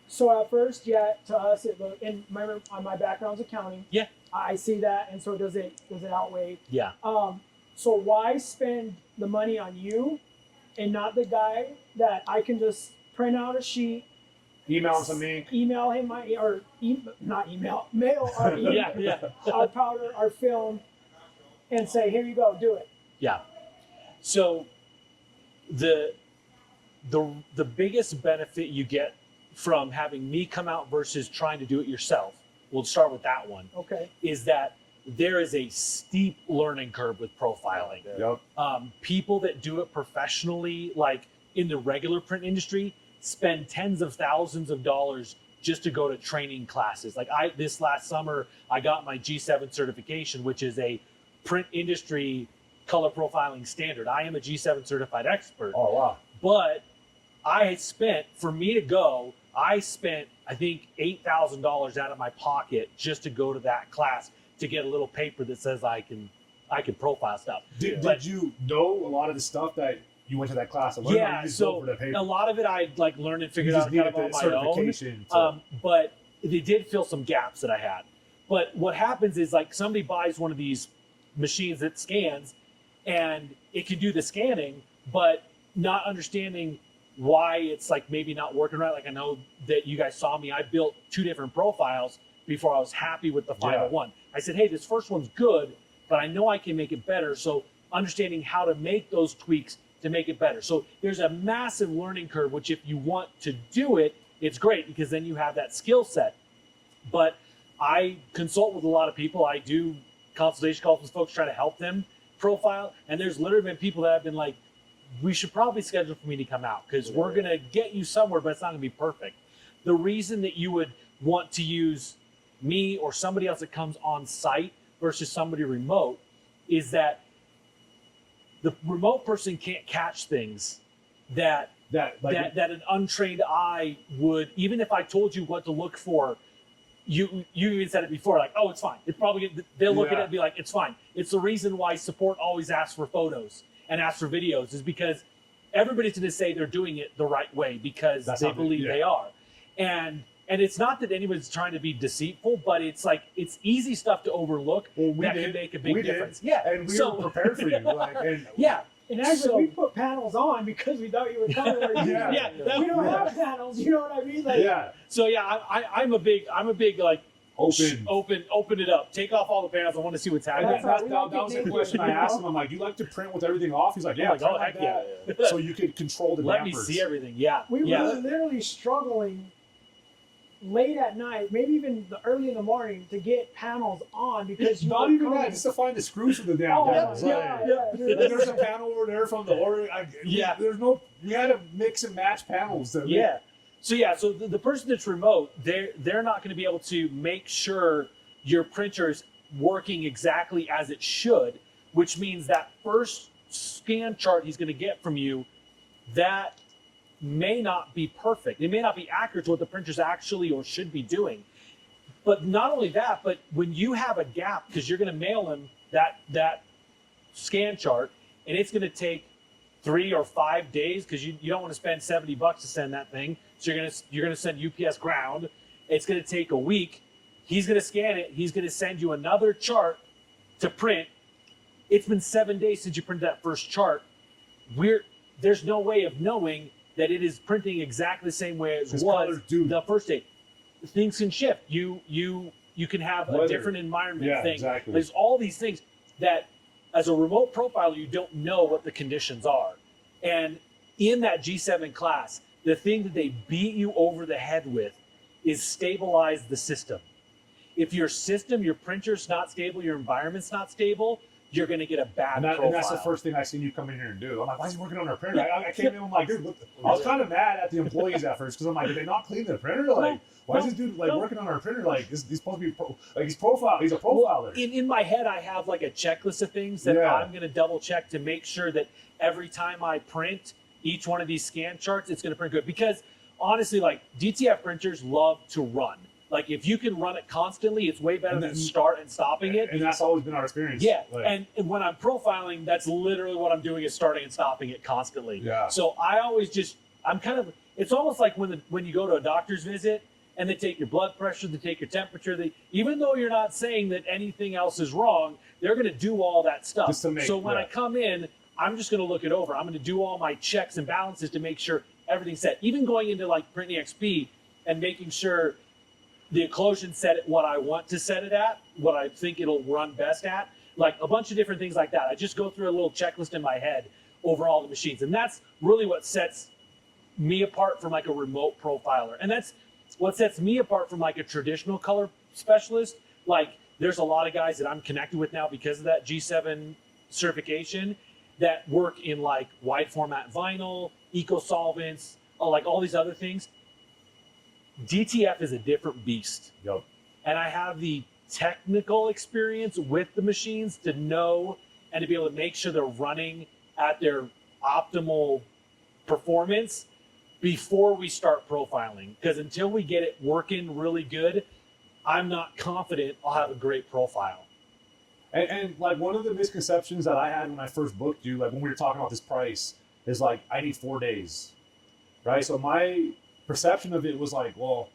So at first, to us it looked, and remember my background's accounting. Yeah. I see that, and so does it outweigh? Yeah. So why spend the money on you, and not the guy that I can just print out a sheet, email him some ink, email him mail our ink, our powder, our film, and say, here you go, do it. Yeah. So the biggest benefit you get from having me come out versus trying to do it yourself, we'll start with that one, Okay. is that there is a steep learning curve with profiling. Yep. People that do it professionally, like in the regular print industry, spend tens of thousands of dollars just to go to training classes. Like this last summer, I got my G7 certification, which is a print industry color profiling standard. I am a G7 certified expert. Oh, wow. But I spent I think $8,000 out of my pocket just to go to that class to get a little paper that says I can profile stuff. Did you know a lot of the stuff that you went to that class and learned? Yeah, so for the paper? a lot of it I learned and figured out kind of on my own. But they did fill some gaps that I had. But what happens is like somebody buys one of these machines that scans and it can do the scanning, but not understanding why it's like maybe not working right. Like I know that you guys saw me, I built 2 different profiles before I was happy with the final one. I said, hey, this first one's good, but I know I can make it better. So understanding how to make those tweaks to make it better. So there's a massive learning curve, which if you want to do it, it's great because then you have that skill set. But I consult with a lot of people. I do consultation calls with folks trying to help them profile. And there's literally been people that have been like, we should probably schedule for me to come out because we're going to get you somewhere, but it's not going to be perfect. the reason that you would want to use me or somebody else that comes on site versus somebody remote is that the remote person can't catch things that an untrained eye would. Even if I told you what to look for, you even said it before, like, oh, it's fine. It's probably they'll look at it and be like, it's fine. It's the reason why support always asks for photos and asks for videos, is because everybody's going to say they're doing it the right way because they believe they are. And it's not that anybody's trying to be deceitful, but it's like, it's easy stuff to overlook that can make a big difference. Yeah. And we were prepared for you. And actually, we put panels on because we thought you were coming. We don't have panels. You know what I mean? So I'm a big like open it up. Take off all the panels. I want to see what's happening. That was the question I asked him. I'm like, you like to print with everything off? He's like, yeah. Oh heck yeah. So you can control the Let dampers. me see everything. Yeah. We were literally struggling late at night, maybe even early in the morning, to get panels on because you not even that, just to find the screws for the damn panels. There's a panel over there from the order. There's no. We had to mix and match panels. So the person that's remote, they're not going to be able to make sure your printer's working exactly as it should, which means that first scan chart he's going to get from you, that may not be perfect. It may not be accurate to what the printer's actually or should be doing. But not only that, but when you have a gap, because you're going to mail him that scan chart, and it's going to take 3 or 5 days, because you don't want to spend $70 to send that thing. So you're going to send UPS ground. It's going to take a week. He's going to scan it. He's going to send you another chart to print. It's been 7 days since you printed that first chart. There's no way of knowing that it is printing exactly the same way as it was the first day. Things can shift. You can have a different environment thing. Exactly. There's all these things that, as a remote profiler, you don't know what the conditions are. And in that G7 class, the thing that they beat you over the head with is stabilize the system. If your system, your printer's not stable, your environment's not stable, you're going to get a bad profile. And that's the first thing I seen you come in here and do. I'm like, why is he working on our printer? I came in, I'm like, dude, I was kind of mad at the employees at first because I'm like, did they not clean the printer? Like, why is this dude working on our printer? Like, he's supposed to be he's a profiler. In my head, I have like a checklist of things that I'm going to double check to make sure that every time I print each one of these scan charts, it's going to print good. Because honestly, like, DTF printers love to run. Like, if you can run it constantly, it's way better than start and stopping it. And that's always been our experience. Yeah, and when I'm profiling, that's literally what I'm doing, is starting and stopping it constantly. Yeah. So I always it's almost like when you go to a doctor's visit and they take your blood pressure, they take your temperature, even though you're not saying that anything else is wrong, they're going to do all that stuff. Just to make, so when I come in, I'm just going to look it over. I'm going to do all my checks and balances to make sure everything's set. Even going into like Print EXP and making sure the occlusion set it what I want to set it at, what I think it'll run best at, like a bunch of different things like that. I just go through a little checklist in my head over all the machines. And that's really what sets me apart from like a remote profiler. And that's what sets me apart from like a traditional color specialist. Like, there's a lot of guys that I'm connected with now because of that G7 certification that work in like wide format vinyl, eco solvents, like all these other things. DTF is a different beast. Yep. And I have the technical experience with the machines to know and to be able to make sure they're running at their optimal performance before we start profiling. Because until we get it working really good, I'm not confident I'll have a great profile. And like, one of the misconceptions that I had when I first booked you, like when we were talking about this price, is like, I need 4 days, right? So my perception of it was like, well,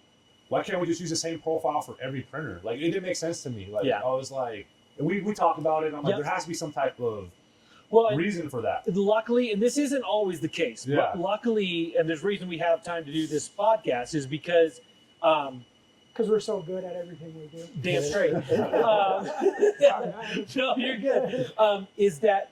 why can't we just use the same profile for every printer? Like, it didn't make sense to me. Like, I was like, and we talked about it. I'm like, there has to be some type of reason for that. Luckily, and this isn't always the case, but luckily, and there's reason we have time to do this podcast, is because we're so good at everything we do. Damn straight. No, you're good. Is that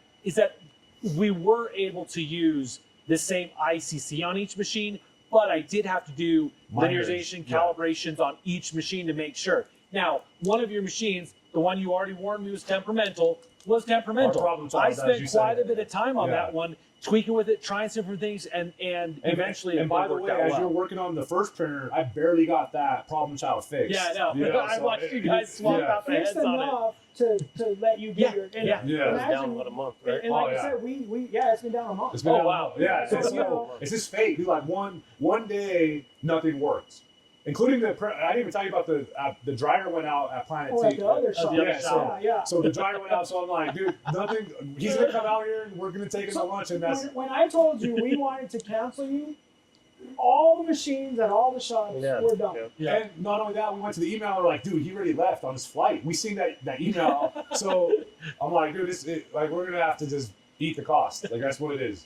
we were able to use the same ICC on each machine, but I did have to do linearization calibrations on each machine to make sure. Now, one of your machines the one you already warned me was temperamental, was temperamental. Our problem I child, as you spent quite said. a bit of time on Yeah. that one, tweaking with it, trying some different things, and eventually and it by the worked way, out as well. you're working on the first printer, I barely got that problem child fixed. Yeah, I know. You know, I so watched you guys swap yeah. out the Fixed heads on it. enough to let you get your. And Yeah. Yeah. It's down Imagine, about a month, right? and like Oh, I yeah. said, we it's been down a month. It's been Oh, down- wow. Yeah, So, it's, you know- it's just fake. Dude, like one day nothing worked, including I didn't even tell you about the dryer went out at Planet Oh, T. at the other shop. the other Yeah, shop. Yeah. So the dryer went out, so I'm like, dude, nothing. He's gonna come out here and we're gonna take him to lunch, and that's When I told you we wanted to cancel you, all the machines at all the shops Yeah. were done. Yeah. Yeah. And not only that, we went to the email. We're like, dude, he already left on his flight. We seen that email, so I'm like, dude, like we're gonna have to just eat the cost. Like that's what it is.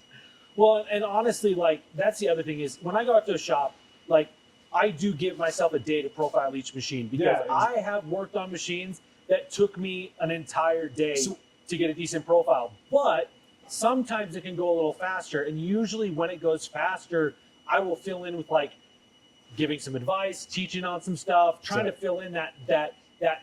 Well, and honestly, like that's the other thing is when I go out to a shop, like I do give myself a day to profile each machine because Yeah, I have worked on machines that took me an entire day So- to get a decent profile. But sometimes it can go a little faster, and usually when it goes faster, I will fill in with like giving some advice, teaching on some stuff, trying to fill in that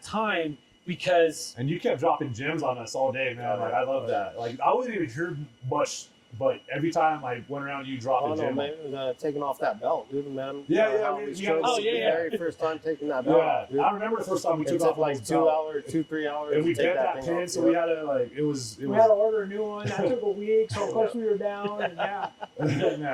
time because And you kept dropping gems on us all day, man. Like I love that. Like I wasn't even here much, but every time I went around, you dropped Oh a no, gem. man, taking off that belt, dude, man. Yeah, yeah, How we- we we struggled had- Oh, yeah, the yeah. very first time taking that belt Yeah, off, dude. I remember the first time we It took took off like those 2 belts. hours, 2-3 hours And we to take get that thing pin, off. so we had to like it was. We had to order a new one. That took a week, so of course we were down. And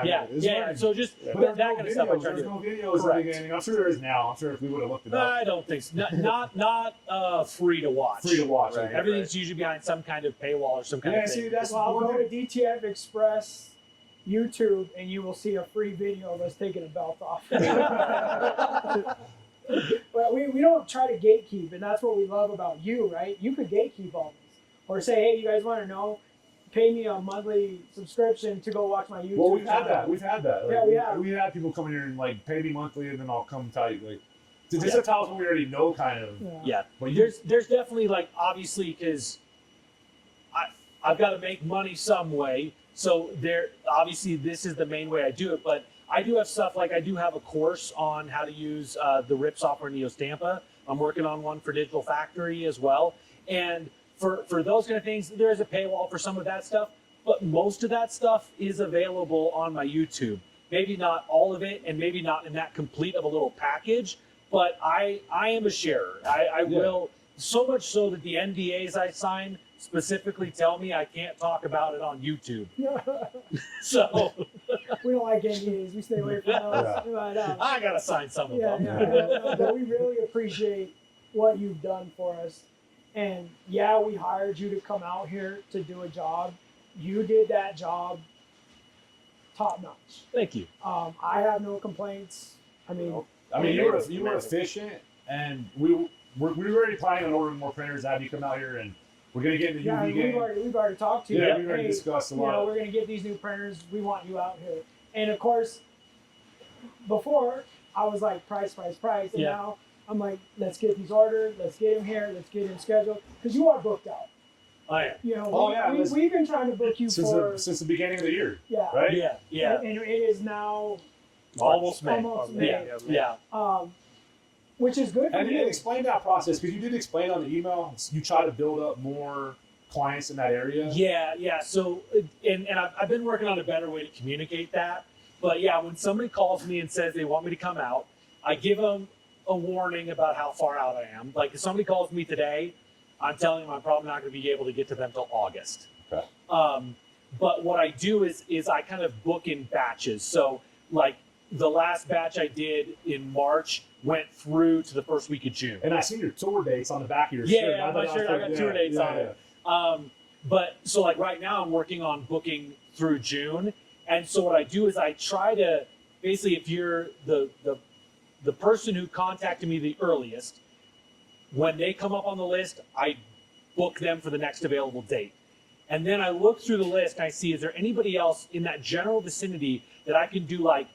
yeah, yeah. So just But that there's kind of no stuff I videos. try to There's do. no videos Correct. of the game. I'm sure there is now. I'm sure if we would have looked it up. I don't think so. Not free to watch. Free to watch. Right. okay. Everything's usually behind some kind of paywall or some kind Yeah, of see, thing. that's well, one go to thing. DTF Express YouTube and you will see a free video of us taking a belt off. But we don't try to gatekeep, and that's what we love about you, right? You could gatekeep all this, or say, hey, you guys want to know? Pay me a monthly subscription to go watch my YouTube. Well, we've had channel. that. We've had that. Like, Yeah, we have. We had people come in here and like pay me monthly, and then I'll come tell you like. This is how we already know, kind of. Yeah, But you, there's definitely like obviously because I've got to make money some way. So there obviously this is the main way I do it, but I do have stuff like I do have a course on how to use the RIP software in Neostampa. I'm working on one for Digital Factory as well, and for those kind of things, there is a paywall for some of that stuff, but most of that stuff is available on my YouTube. Maybe not all of it, and maybe not in that complete of a little package, but I am a sharer. I Yeah. will, so much so that the NDAs I sign specifically tell me I can't talk about it on YouTube. So We don't like NDAs. We stay away from those. But, I gotta sign some of yeah, them. no, but we really appreciate what you've done for us. And yeah, we hired you to come out here to do a job. You did that job top notch. Thank you. I have no complaints. I mean, I mean, you were efficient, and we were already planning on ordering more printers. Have you come out here, and we're gonna get in the yeah, UV game. we've already talked to you. Yeah, we've already Hey, discussed a you lot. know, we're going to get these new printers. We want you out here. And of course, before I was like price. And Yeah. now I'm like, let's get these ordered. Let's get them here. Let's get them scheduled. Because you are booked out. I am. You know, Oh, yeah, we've been trying to book you for, since the beginning of the year, yeah. right? Yeah. And it is now, Almost May. Almost May. Yeah. which is good for And you you. did explain that process because you did explain on the email. You try to build up more clients in that area. Yeah. So, and I've been working on a better way to communicate that. But yeah, when somebody calls me and says they want me to come out, I give them a warning about how far out I am. Like if somebody calls me today, I'm telling them I'm probably not going to be able to get to them till August. Okay. But what I do is I kind of book in batches. So like the last batch I did in March went through to the first week of June. And I see your tour dates on the back of your Yeah, shirt. yeah, my shirt, I got tour dates on it. But so like right now I'm working on booking through June. And so what I do is I try to basically, if you're the person who contacted me the earliest, when they come up on the list, I book them for the next available date. And then I look through the list and I see, is there anybody else in that general vicinity that I can do like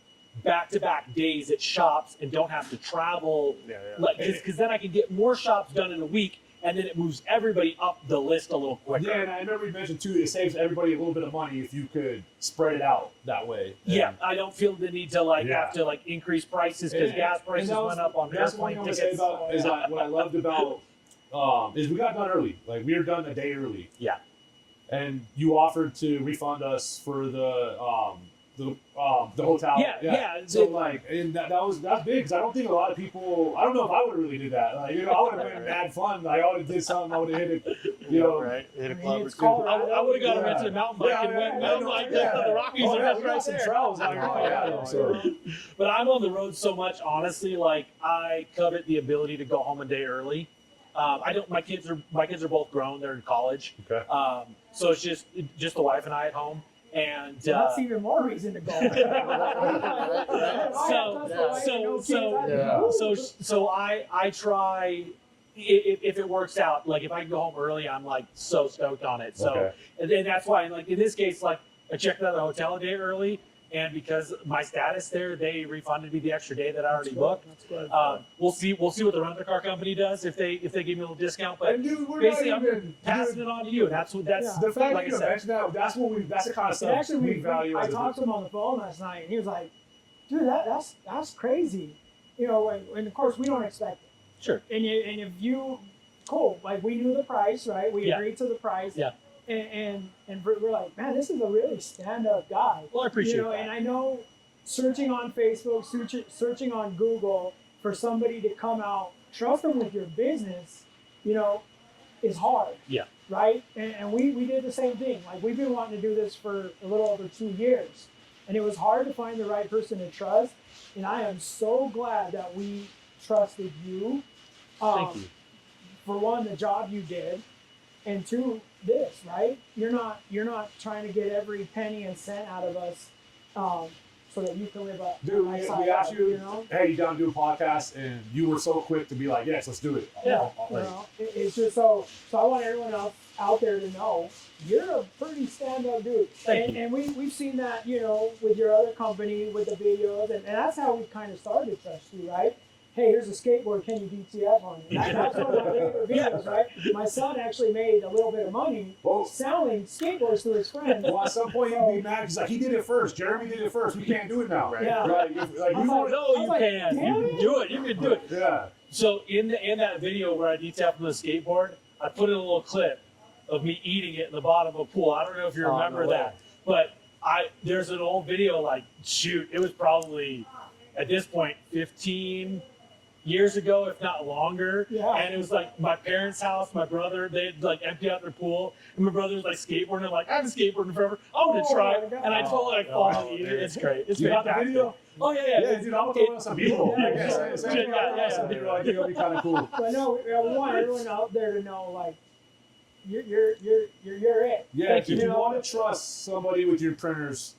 back-to-back days at shops and don't have to travel? Like, because then I can get more shops done in a week, and then it moves everybody up the list a little quicker. Yeah, and I remember you mentioned too, it saves everybody a little bit of money if you could spread it out that way. Yeah, I don't feel the need to have to increase prices because gas prices went up on That's one airplane thing I want to say tickets. about is what I loved about is we got done early. Like we were done a day early. Yeah. And you offered to refund us for the hotel. Yeah. So like, and that's big because I don't think a lot of people. I don't know if I would have really did that. Like, I would have been mad fun. Like, I would have did something. I would have hit it. Right. Hit a club or it's two. Colorado. I would have got a Yeah. rented mountain bike and went mountain bike to the Rockies. Oh, and yeah, that's we got right some there. trails out here. Oh, yeah. So, But I'm on the road so much, honestly. Like I covet the ability to go home a day early. I don't. My kids are both grown. They're in college. okay. So it's just the wife and I at home. And That's even more reason to go. so I try if it works out. Like if I can go home early, I'm like so stoked on it. So Okay. and that's why, like in this case, like I checked out the hotel a day early, and because my status there, they refunded me the extra day that I already booked. That's good. We'll see what the rental car company does if they give me a little discount. But And dude, we're basically, not I'm even passing it on to you, and that's the fact like that you I said. mentioned that. That's the kind of And stuff actually, we value. I as a talked to him on the phone last night, and he was like, "Dude, that's crazy." You know, and of course we don't expect it. Sure. And if you, cool, like we knew the price, right? We Yeah. agreed to the price. Yeah. And we're like, man, this is a really stand-up guy. Well, I appreciate you know, that. and I know searching on Facebook, searching on Google for somebody to come out, trust them with your business, you know, is hard. Yeah. Right? And we did the same thing. Like we've been wanting to do this for a little over 2 years. And it was hard to find the right person to trust. And I am so glad that we trusted you. Thank you. For one, the job you did, and two, this, right? You're not trying to get every penny and cent out of us, so that you can live a Dude, nice we life, asked you, you know? hey, you down to do a podcast, and you were so quick to be like, yes, let's do it. Yeah, you Like, know, it's just so I want everyone else out there to know you're a pretty stand-up dude. Thank And we've seen that, you know, with your other company, with the videos, and that's how we kind of started to trust you, right? Hey, here's a skateboard, can you DTF on it? That's one of my favorite videos, right? My son actually made a little bit of money well, selling skateboards to his friends. well, at some point he'd be mad because like he did it first. Jeremy did it first. We can't do it now. Right. Yeah. Like, like I'm you like, know, No, you like, can. damn You it. can do it. You can do it. yeah. So in that video where I detailed from the skateboard, I put in a little clip of me eating it in the bottom of a pool. I don't know if you Oh, remember no way. that, but there's an old video. Like, shoot, it was probably at this point 15 years ago, if not longer. Yeah. And it was like my parents' house, my brother, they'd like empty out their pool, and my brother was like skateboarding. I'm like, I haven't skateboarded forever. I want to Oh, try my it. God. And I totally like fall and eat it. It's great. It's You got the fantastic. video? Oh yeah. Yeah, dude, I'm gonna throw on some people. Yeah, Yeah, yeah, send me yeah. some people. I think it'll be kind of cool. But no, we want everyone out there to know, like, you're it. Yeah, Thank if you. you want to trust somebody with your printers,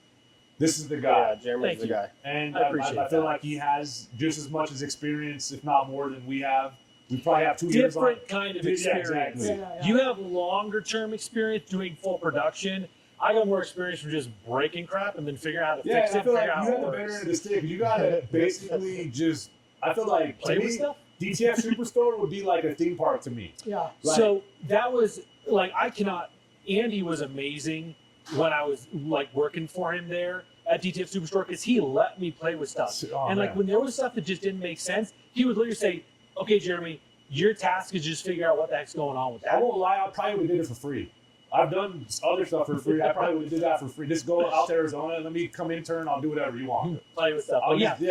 this is the guy. Yeah, Jeremy's Thank the you. guy. And I appreciate I feel that. like he has just as much as experience, if not more, than we have. We probably have 2 years on. Different kind of Yeah, experience. exactly. Yeah. You have longer term experience doing full production. I got more experience from just breaking crap and then figuring out how to Yeah, fix and I it, feel like figure out you how have it the better works. end of the stick. You gotta basically just. I feel like Play to with me, stuff. DTF Superstore would be like a theme park to me. Yeah. Like- So that was like Andy was amazing when I was like working for him there at DTF Superstore because he let me play with stuff. Oh, And like man. when there was stuff that just didn't make sense, he would literally say, "Okay, Jeremy, your task is just figure out what the heck's going on with I that." won't lie, I probably would have did it for free. I've done other stuff for free. I probably would have did that for free. Just go out to Arizona, let me come intern, I'll do whatever you want. Play with stuff. I'll But yeah, just-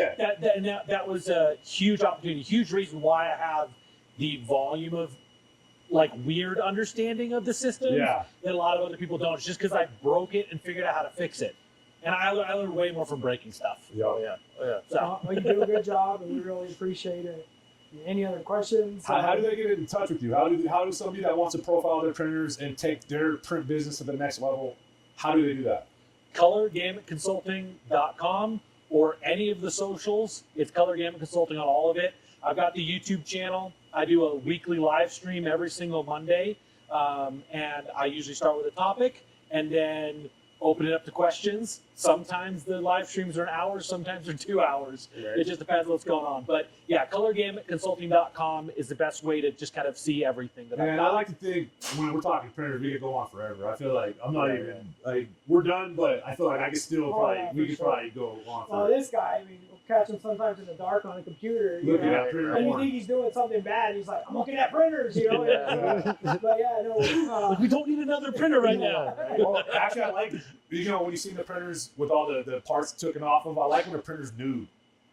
yeah. that was a huge opportunity, huge reason why I have the volume of like weird understanding of the system Yeah. that a lot of other people don't. It's just because I broke it and figured out how to fix it. And I learned way more from breaking stuff. Oh yeah. Oh yeah. So Well, you do a good job, and we really appreciate it. Any other questions? How do they get in touch with you? How do somebody that wants to profile their printers and take their print business to the next level, how do they do that? colorgamutconsulting.com or any of the socials. It's Color Gamut Consulting on all of it. I've got the YouTube channel. I do a weekly live stream every single Monday. And I usually start with a topic and then open it up to questions. Sometimes the live streams are an hour, sometimes they're 2 hours. It just depends what's going on. But yeah, colorgamutconsulting.com is the best way to just kind of see everything that I've Man, I got. like to think when we're talking printers, we could go on forever. I feel like I'm not even like we're done, but I feel like I could still Oh, probably yeah, we for could sure. probably go on Well, forever. this guy, I mean, catch him sometimes in the dark on a computer. You Looking know? at printer And you porn. think he's doing something bad. He's like, I'm looking at printers, you know. Yeah. But yeah, no. Like, we don't need another printer right now. Well, actually, I like, when you see the printers with all the parts taken off of, I like when the printer's nude.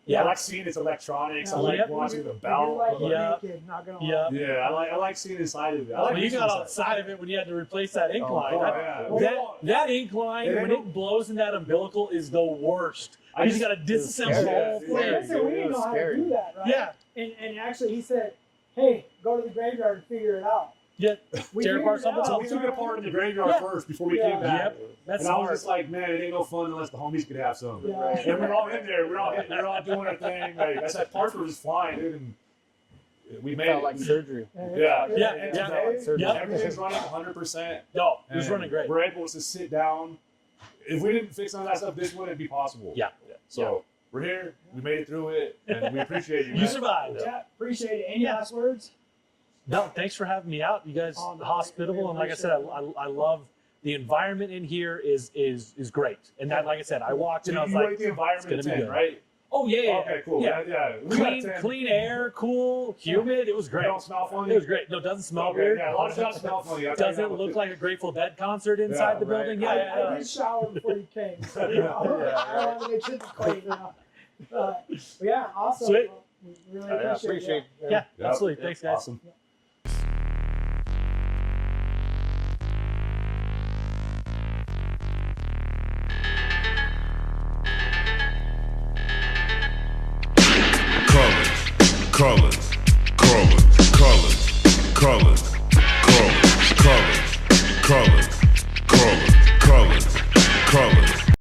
Yeah. I like seeing its electronics. I Yeah. like Yep. watching the I do belt. like it Yeah. naked, not gonna Yeah. lie. Yeah, I like seeing inside of it. I like Well, you seeing got inside. outside of it when you had to replace that ink line. Oh, That- yeah. That ink line, It when ain't it blows in that umbilical, is the worst. I You just- got to disassemble scary. the whole Yeah. Well, thing. listen, we didn't know how to do that, right? Yeah. And actually, he said, "Hey, go to the graveyard and figure it out." Yeah. We Tear apart figured it something, out. We took it apart in the graveyard Yeah. first before we Yeah. came back. Yep. That's And I was smart. just like, man, it ain't no fun unless the homies could have some. Yeah. And we're all in there. We're all doing our thing. Like I said, parts were just flying, dude, and we made Felt it. like surgery. Yeah. Yeah, And yeah. today, Yeah. everything's running 100%. No, it was and running great. We're able to sit down. If we didn't fix none of that stuff, this wouldn't be possible. Yeah. So we're here. We made it through it, and we appreciate you. You man. survived. Yeah, appreciate it. Any Yeah. last words? No, thanks for having me out. You guys Oh, no, hospitable, we and like I said, I love the environment in here is great. And that, like I said, I walked in, So I was you like, rate the environment it's gonna be 10, good. right? oh yeah, yeah, Okay, cool. yeah. Yeah. We got a 10. Clean air, cool, humid. It was It great. don't smell funny. It was great. No, it doesn't smell Okay, weird. yeah, a lot of stuff smell funny. I'll tell you Doesn't that. look like a Grateful Dead concert inside Yeah, the right. building. Yeah, I yeah, did shower before you came, so you know, Yeah. I want to make sure it's clean. You know. But yeah, awesome. Sweet. Well, we really Yeah, appreciate appreciate it. yeah, Yep. absolutely. Thanks, guys. Awesome. Colors,